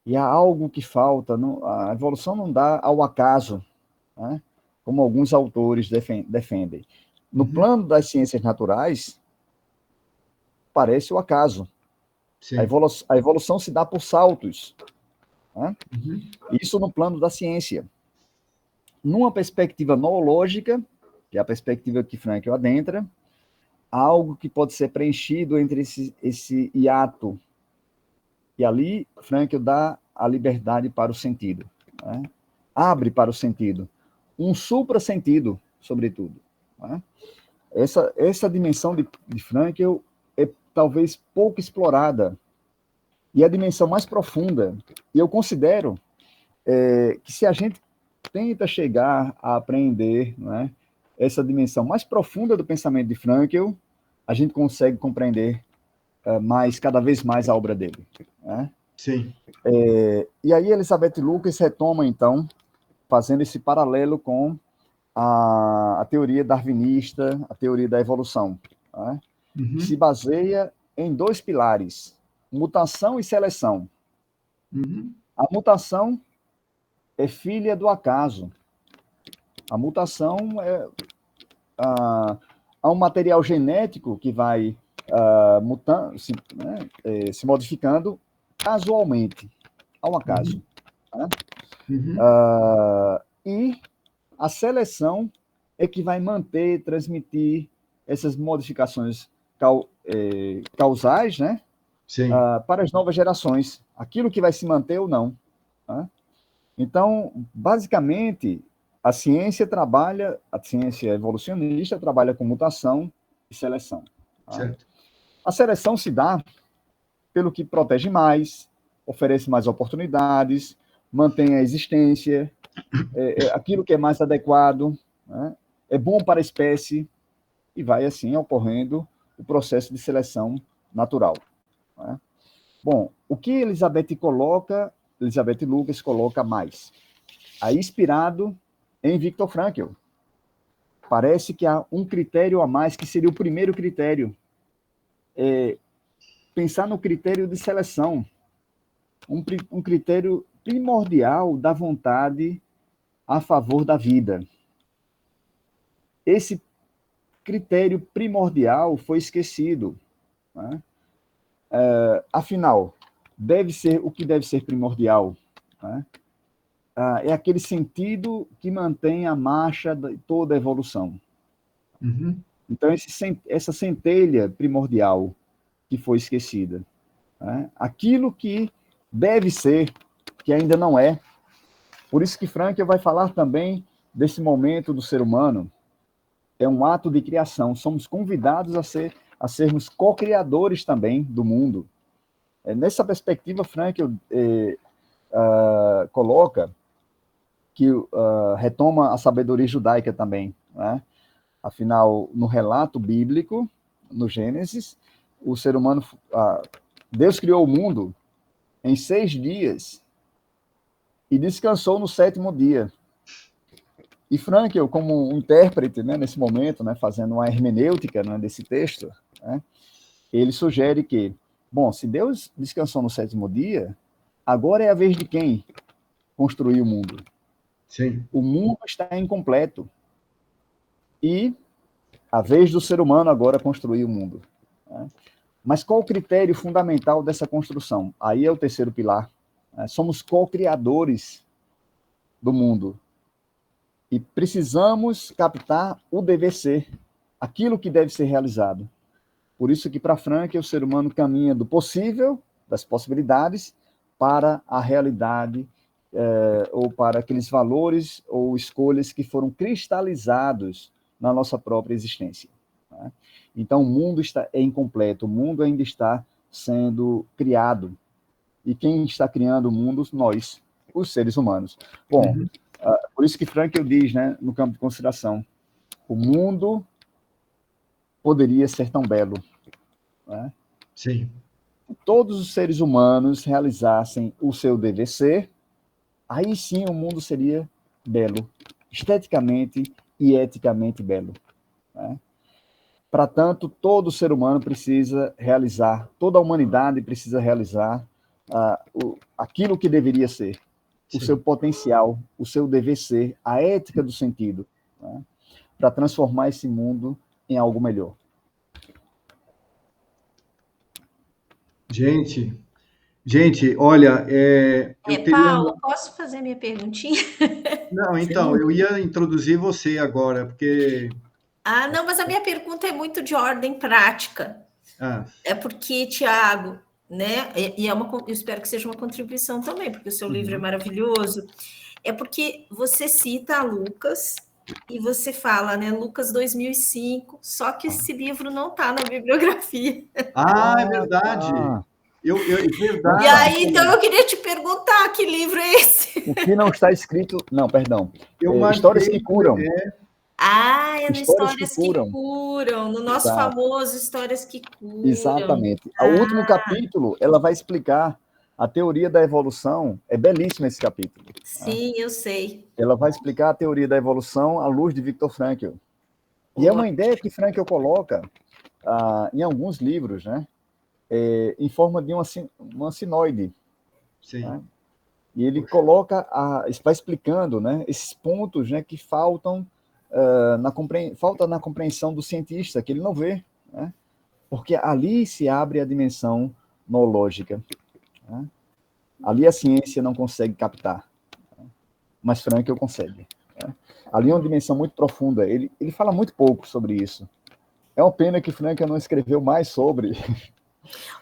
E há algo que falta. A evolução não dá ao acaso, né? Como alguns autores defendem. No plano das ciências naturais, parece o acaso. A evolução se dá por saltos. Né? Isso no plano da ciência. Numa perspectiva noológica, que é a perspectiva que Frankl adentra, há algo que pode ser preenchido entre esse hiato. E ali, Frankl dá a liberdade para o sentido. Né? Abre para o sentido. Um supra-sentido, sobretudo. Né? Essa dimensão de Frankl é talvez pouco explorada. E a dimensão mais profunda, e eu considero que se a gente tenta chegar a aprender, né, essa dimensão mais profunda do pensamento de Frankl, a gente consegue compreender cada vez mais a obra dele. Né? Sim. E aí Elizabeth Lucas retoma, então, fazendo esse paralelo com a teoria darwinista, a teoria da evolução, né? Que se baseia em dois pilares, mutação e seleção. A mutação é filha do acaso. A mutação há um material genético que vai mutando, se modificando casualmente, ao acaso. Né? Uhum. E a seleção é que vai manter, transmitir essas modificações causais, né? Sim. Para as novas gerações. Aquilo que vai se manter ou não. Né? Então, basicamente, a ciência evolucionista trabalha com mutação e seleção. Tá? Certo. A seleção se dá pelo que protege mais, oferece mais oportunidades, mantém a existência, aquilo que é mais adequado, né? É bom para a espécie, e vai assim ocorrendo o processo de seleção natural. Né? Bom, o que Elizabeth Lucas coloca mais? Aí, inspirado em Viktor Frankl. Parece que há um critério a mais, que seria o primeiro critério. Pensar no critério de seleção. Um critério primordial da vontade a favor da vida. Esse critério primordial foi esquecido. Né? Afinal, o que deve ser primordial? Né? É aquele sentido que mantém a marcha de toda a evolução. Uhum. Então, essa centelha primordial que foi esquecida. Né? Aquilo que deve ser, que ainda não é. Por isso que Frankl vai falar também desse momento do ser humano. É um ato de criação. Somos convidados a sermos co-criadores também do mundo. Nessa perspectiva, Frankl coloca que retoma a sabedoria judaica também. Né? Afinal, no relato bíblico, no Gênesis, o ser humano, Deus criou o mundo em 6 dias e descansou no 7º dia. E Frankl, como um intérprete, né, nesse momento, né, fazendo uma hermenêutica, né, desse texto, né, ele sugere que, bom, se Deus descansou no 7º dia, agora é a vez de quem construir o mundo? Sim. O mundo está incompleto. E a vez do ser humano agora construir o mundo. Né? Mas qual o critério fundamental dessa construção? Aí é o terceiro pilar. Né? Somos co-criadores do mundo. E precisamos captar o dever ser, aquilo que deve ser realizado. Por isso que, para Frankl, o ser humano caminha do possível, das possibilidades, para a realidade, ou para aqueles valores ou escolhas que foram cristalizados na nossa própria existência. Né? Então, o mundo é incompleto, o mundo ainda está sendo criado. E quem está criando o mundo? Nós, os seres humanos. Bom, Uhum. por isso que Frankl diz, né, no campo de consideração, o mundo poderia ser tão belo. Né? Sim. Se todos os seres humanos realizassem o seu dever ser, aí sim o mundo seria belo, esteticamente e eticamente belo. Né? Para tanto, todo ser humano precisa realizar, toda a humanidade precisa realizar aquilo que deveria ser, o Sim. seu potencial, o seu dever ser, a ética do sentido, né? Para transformar esse mundo em algo melhor. Gente, olha, eu teria. Paulo, posso fazer minha perguntinha? Não, então, Sim. eu ia introduzir você agora, porque. Não, mas a minha pergunta é muito de ordem prática. Ah, É porque, Tiago, né? Eu espero que seja uma contribuição também, porque o seu livro é maravilhoso. É porque você cita Lucas e você fala, né? Lucas 2005, só que esse livro não está na bibliografia. é verdade. Ah, É não E está. verdade. aí, então, eu queria te perguntar que livro é esse? O que não está escrito. Não, perdão. Eu Histórias marquei. que curam. É no Histórias que Histórias que curam. Curam, no nosso Exato. famoso Histórias que Curam. Exatamente. O último capítulo, ela vai explicar a teoria da evolução. É belíssimo esse capítulo. Né? Sim, eu sei. Ela vai explicar a teoria da evolução à luz de Viktor Frankl. E é uma ideia que Frankl coloca em alguns livros, né? Em forma de uma sinoide. Sim. Né? E ele coloca, vai explicando, né, esses pontos, né, que faltam falta na compreensão do cientista, que ele não vê, né? Porque ali se abre a dimensão noológica. Né? Ali a ciência não consegue captar, mas Frankl consegue. Né? Ali é uma dimensão muito profunda. Ele fala muito pouco sobre isso. É uma pena que Frankl não escreveu mais sobre.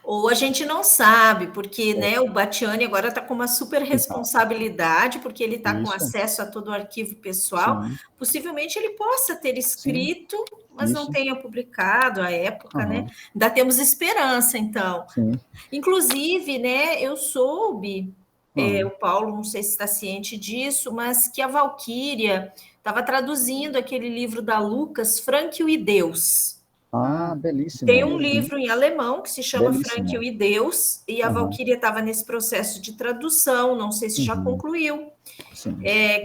Ou a gente não sabe, porque né, o Battiani agora está com uma super responsabilidade, porque ele está com acesso a todo o arquivo pessoal. Sim. Possivelmente ele possa ter escrito, sim, mas isso. não tenha publicado à época, né? Ainda temos esperança, então. Sim. Inclusive, né, eu soube, o Paulo, não sei se está ciente disso, mas que a Valquíria estava traduzindo aquele livro da Lucas, Frankl e Deus. Belíssimo. Tem um livro em alemão que se chama belíssimo. Frankl e Deus, e a Valquíria estava nesse processo de tradução, não sei se já concluiu. Sim.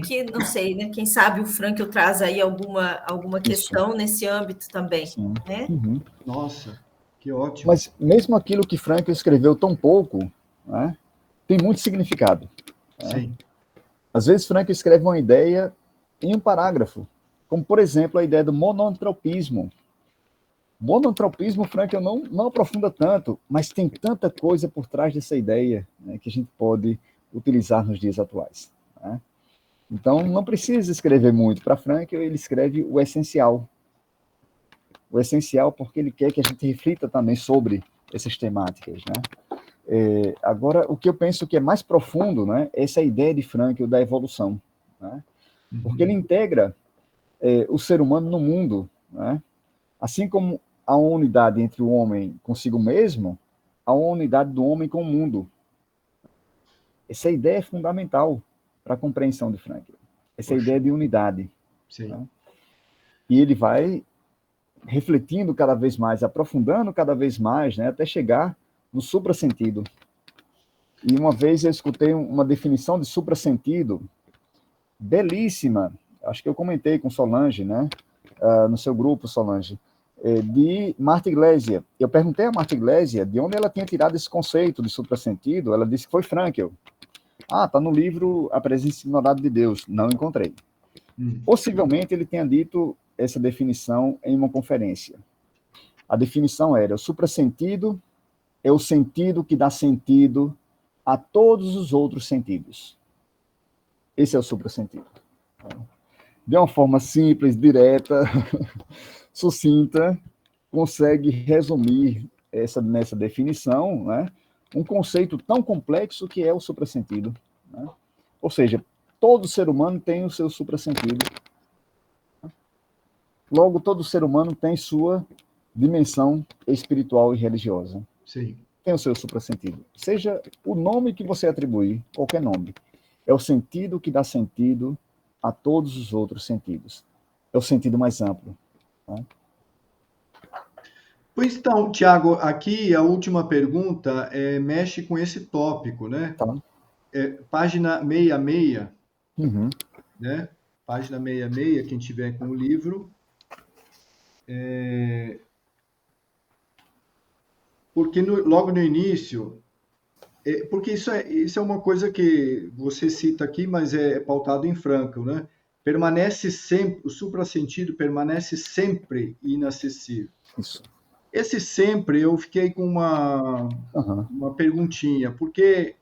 Que não sei, né? Quem sabe o Frankl traz aí alguma questão nesse âmbito também. Sim. Né? Nossa, que ótimo. Mas mesmo aquilo que Frankl escreveu tão pouco, né, tem muito significado. Sim. Né? Às vezes Frankl escreve uma ideia em um parágrafo, como, por exemplo, a ideia do monoantropismo. Monoantropismo, Frankl não aprofunda tanto, mas tem tanta coisa por trás dessa ideia, né, que a gente pode utilizar nos dias atuais. Né? Então, não precisa escrever muito. Para Frankl, ele escreve o essencial. O essencial porque ele quer que a gente reflita também sobre essas temáticas. Né? Agora, o que eu penso que é mais profundo, né, é essa ideia de Frankl da evolução. Né? Porque ele integra o ser humano no mundo. Né? Assim como há uma unidade entre o homem consigo mesmo, há uma unidade do homem com o mundo. Essa ideia é fundamental para a compreensão de Frankl. Essa ideia de unidade. Sim. Né? E ele vai refletindo cada vez mais, aprofundando cada vez mais, né, até chegar no suprassentido. E uma vez eu escutei uma definição de suprassentido belíssima, acho que eu comentei com Solange, né, no seu grupo, Solange, de Marta Iglesia. Eu perguntei a Marta Iglesia de onde ela tinha tirado esse conceito de suprassentido. Ela disse que foi Frankl. Está no livro A Presença Ignorada de Deus. Não encontrei. Possivelmente ele tenha dito essa definição em uma conferência. A definição era: o suprassentido é o sentido que dá sentido a todos os outros sentidos. Esse é o suprassentido. De uma forma simples, direta, sucinta, consegue resumir nessa definição, né, um conceito tão complexo que é o suprassentido. Né? Ou seja, todo ser humano tem o seu suprassentido. Logo, todo ser humano tem sua dimensão espiritual e religiosa. Sim. Tem o seu suprassentido. Seja o nome que você atribuir, qualquer nome, é o sentido que dá sentido a todos os outros sentidos. É o sentido mais amplo. Né? Pois então, Tiago, aqui a última pergunta mexe com esse tópico, né? Tá. Página 66, Uhum. né? Página 66, quem tiver com o livro. Porque logo no início, porque isso é uma coisa que você cita aqui, mas é pautado em Frankl, né? Permanece sempre, o suprassentido permanece sempre inacessível. Isso. Esse sempre, eu fiquei com uma perguntinha, porque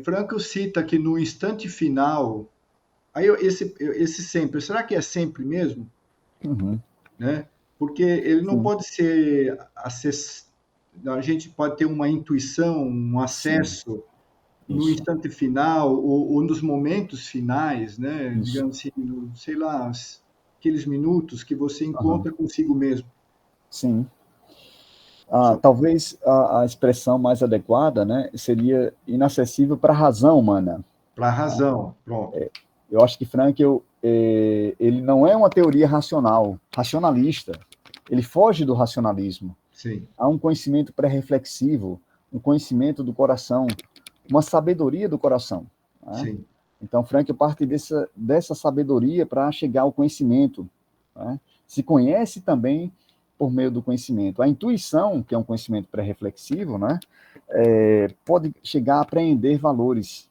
Frankl cita que no instante final, aí esse sempre, será que é sempre mesmo? Uhum. Né? Porque ele não pode ser a gente pode ter uma intuição, um acesso no instante final ou nos momentos finais, né? Digamos assim, sei lá, aqueles minutos que você encontra consigo mesmo. Sim. Talvez a expressão mais adequada, né, seria inacessível para a razão humana. Para a razão, pronto. Eu acho que Frankl, ele não é uma teoria racionalista. Ele foge do racionalismo. Sim. Há um conhecimento pré-reflexivo, um conhecimento do coração, uma sabedoria do coração. Né? Sim. Então, Frankl parte dessa sabedoria para chegar ao conhecimento. Né? Se conhece também por meio do conhecimento. A intuição, que é um conhecimento pré-reflexivo, né, pode chegar a apreender valores.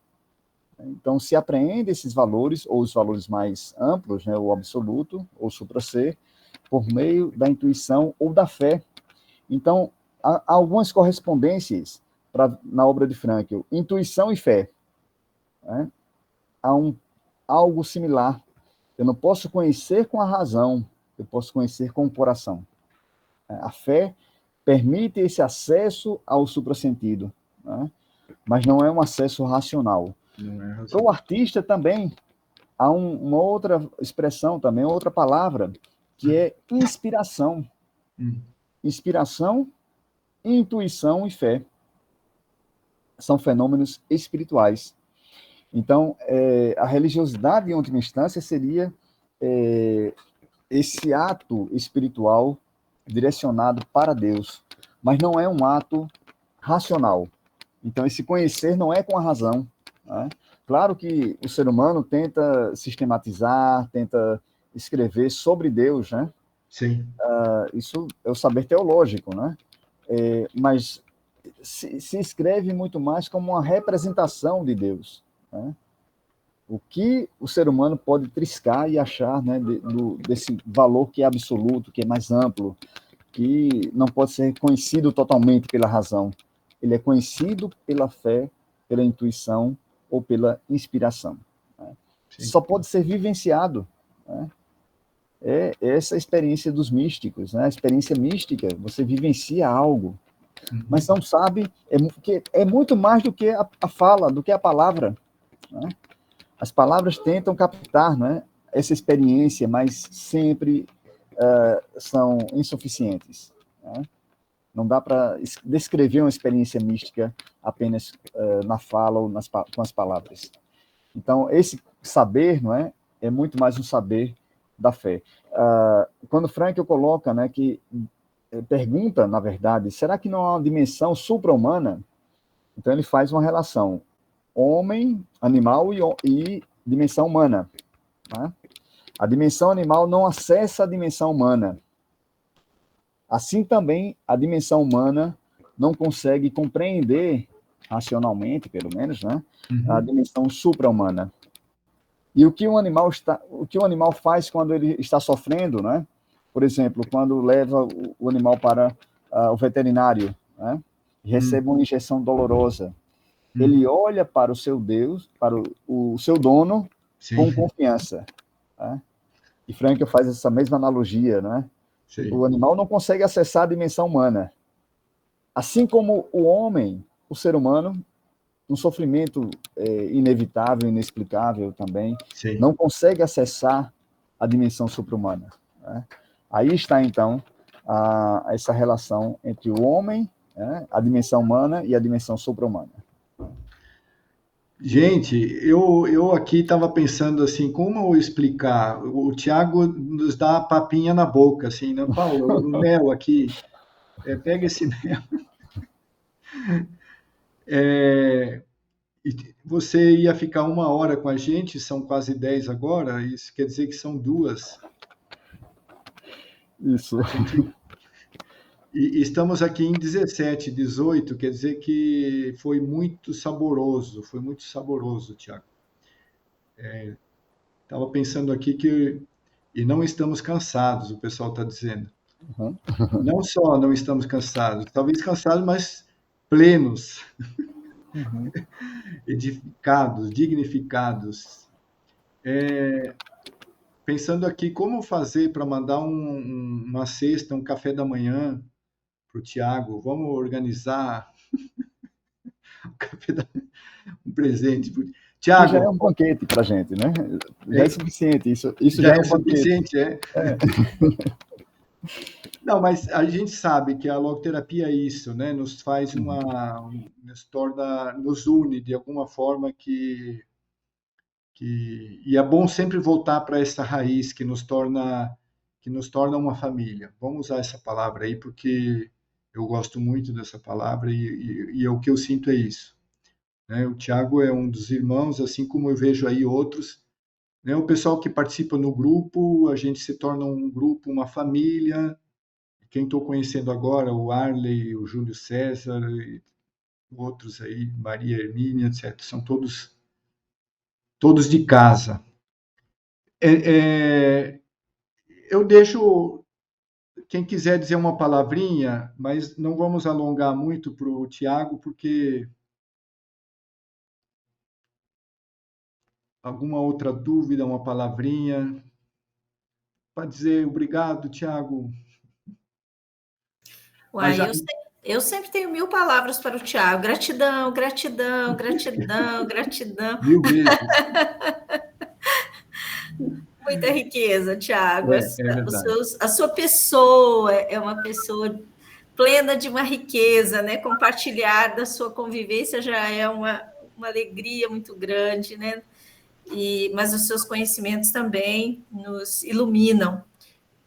Então, se apreende esses valores, ou os valores mais amplos, né, o absoluto, ou supra-ser, por meio da intuição ou da fé. Então, há algumas correspondências na obra de Frankl, intuição e fé. Né? Há algo similar. Eu não posso conhecer com a razão, eu posso conhecer com o coração. A fé permite esse acesso ao suprassentido, né? Mas não é um acesso racional. Para o artista também há uma outra expressão, também outra palavra, que é inspiração. Inspiração, intuição e fé. São fenômenos espirituais. Então, a religiosidade, em última instância, seria esse ato espiritual direcionado para Deus, mas não é um ato racional. Então, esse conhecer não é com a razão. Né? Claro que o ser humano tenta sistematizar, tenta escrever sobre Deus, né? Sim. Isso é o saber teológico, né? Mas se escreve muito mais como uma representação de Deus. Né? O que o ser humano pode triscar e achar, né, desse valor que é absoluto, que é mais amplo, que não pode ser conhecido totalmente pela razão. Ele é conhecido pela fé, pela intuição ou pela inspiração. Né? Só pode ser vivenciado. Né? É essa experiência dos místicos. Né? A experiência mística, você vivencia algo, mas não sabe, é muito mais do que a fala, do que a palavra. Né? As palavras tentam captar, né, essa experiência, mas sempre são insuficientes. Né? Não dá para descrever uma experiência mística apenas na fala ou com as palavras. Então, esse saber, não é muito mais um saber da fé. Quando Frankl coloca, né, que pergunta, na verdade, será que não há uma dimensão supra-humana? Então, ele faz uma relação homem, animal e dimensão humana. Né? A dimensão animal não acessa a dimensão humana. Assim também, a dimensão humana não consegue compreender, racionalmente, pelo menos, né, a dimensão supra-humana. E o que o animal faz quando ele está sofrendo, né? Por exemplo, quando leva o animal para o veterinário, né, e recebe uma injeção dolorosa, ele olha para o seu Deus, para o seu dono, sim, com confiança. Né? E Frankl faz essa mesma analogia, né? Sim. O animal não consegue acessar a dimensão humana. Assim como o homem, o ser humano, um sofrimento inevitável, inexplicável também, sim, não consegue acessar a dimensão supra-humana. Né? Aí está, então, essa relação entre o homem, né, a dimensão humana e a dimensão supra-humana. Gente, eu aqui estava pensando assim, como eu explicar? O Tiago nos dá a papinha na boca, assim, né? Paulo, o mel aqui, pega esse mel. Você ia ficar 1 hora com a gente, são quase 10 agora, isso quer dizer que são 2. Isso. E estamos aqui em 17, 18, quer dizer que foi muito saboroso, Tiago. Estava pensando aqui e não estamos cansados, o pessoal está dizendo. Não só não estamos cansados, talvez cansados, mas plenos, edificados, dignificados. Pensando aqui como fazer para mandar uma cesta, um café da manhã para o Tiago. Vamos organizar um presente. Tiago, já é um banquete para a gente, né? Já é suficiente. Isso já é um suficiente, Não, mas a gente sabe que a logoterapia é isso, né? Nos faz nos une de alguma forma e é bom sempre voltar para essa raiz que nos torna uma família. Vamos usar essa palavra aí porque eu gosto muito dessa palavra e o que eu sinto é isso. Né? O Tiago é um dos irmãos, assim como eu vejo aí outros. Né? O pessoal que participa no grupo, a gente se torna um grupo, uma família. Quem estou conhecendo agora, o Arley, o Júlio César, e outros aí, Maria Hermínia, etc. São todos de casa. Eu deixo quem quiser dizer uma palavrinha, mas não vamos alongar muito para o Tiago, porque alguma outra dúvida, uma palavrinha, para dizer obrigado, Tiago. Uai, eu sempre tenho 1000 palavras para o Tiago. Gratidão, gratidão, gratidão, gratidão. 1000 vezes. Muita riqueza, Tiago. Verdade. A sua pessoa é uma pessoa plena de uma riqueza, né? Compartilhar da sua convivência já é uma alegria muito grande, né? Mas os seus conhecimentos também nos iluminam,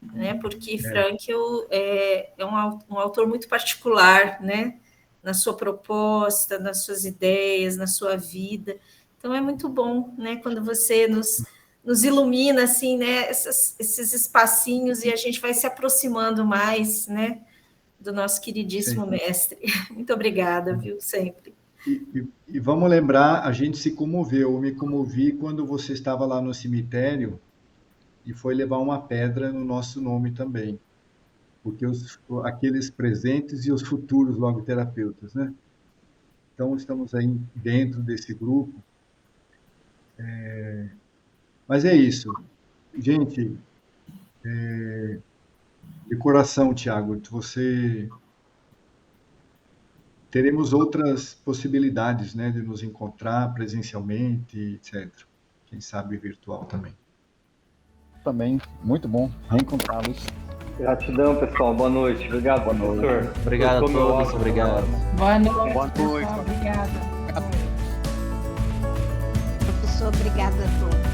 né? Porque Frankl é um autor muito particular, né? Na sua proposta, nas suas ideias, na sua vida. Então é muito bom, né? Quando você nos ilumina assim, né? Esses espacinhos e a gente vai se aproximando mais, né? Do nosso queridíssimo mestre. Muito obrigada, viu? Sempre. E vamos lembrar, a gente se comoveu. Eu me comovi quando você estava lá no cemitério e foi levar uma pedra no nosso nome também, porque aqueles presentes e os futuros logoterapeutas, né? Então, estamos aí dentro desse grupo. Mas é isso. Gente, de coração, Tiago, teremos outras possibilidades, né, de nos encontrar presencialmente, etc. Quem sabe virtual também. Também, muito bom reencontrá-los. Gratidão, pessoal. Boa noite. Obrigado, professor. Obrigado a todos. Obrigado. Boa noite. Boa noite. Obrigada. Professor, obrigada a todos.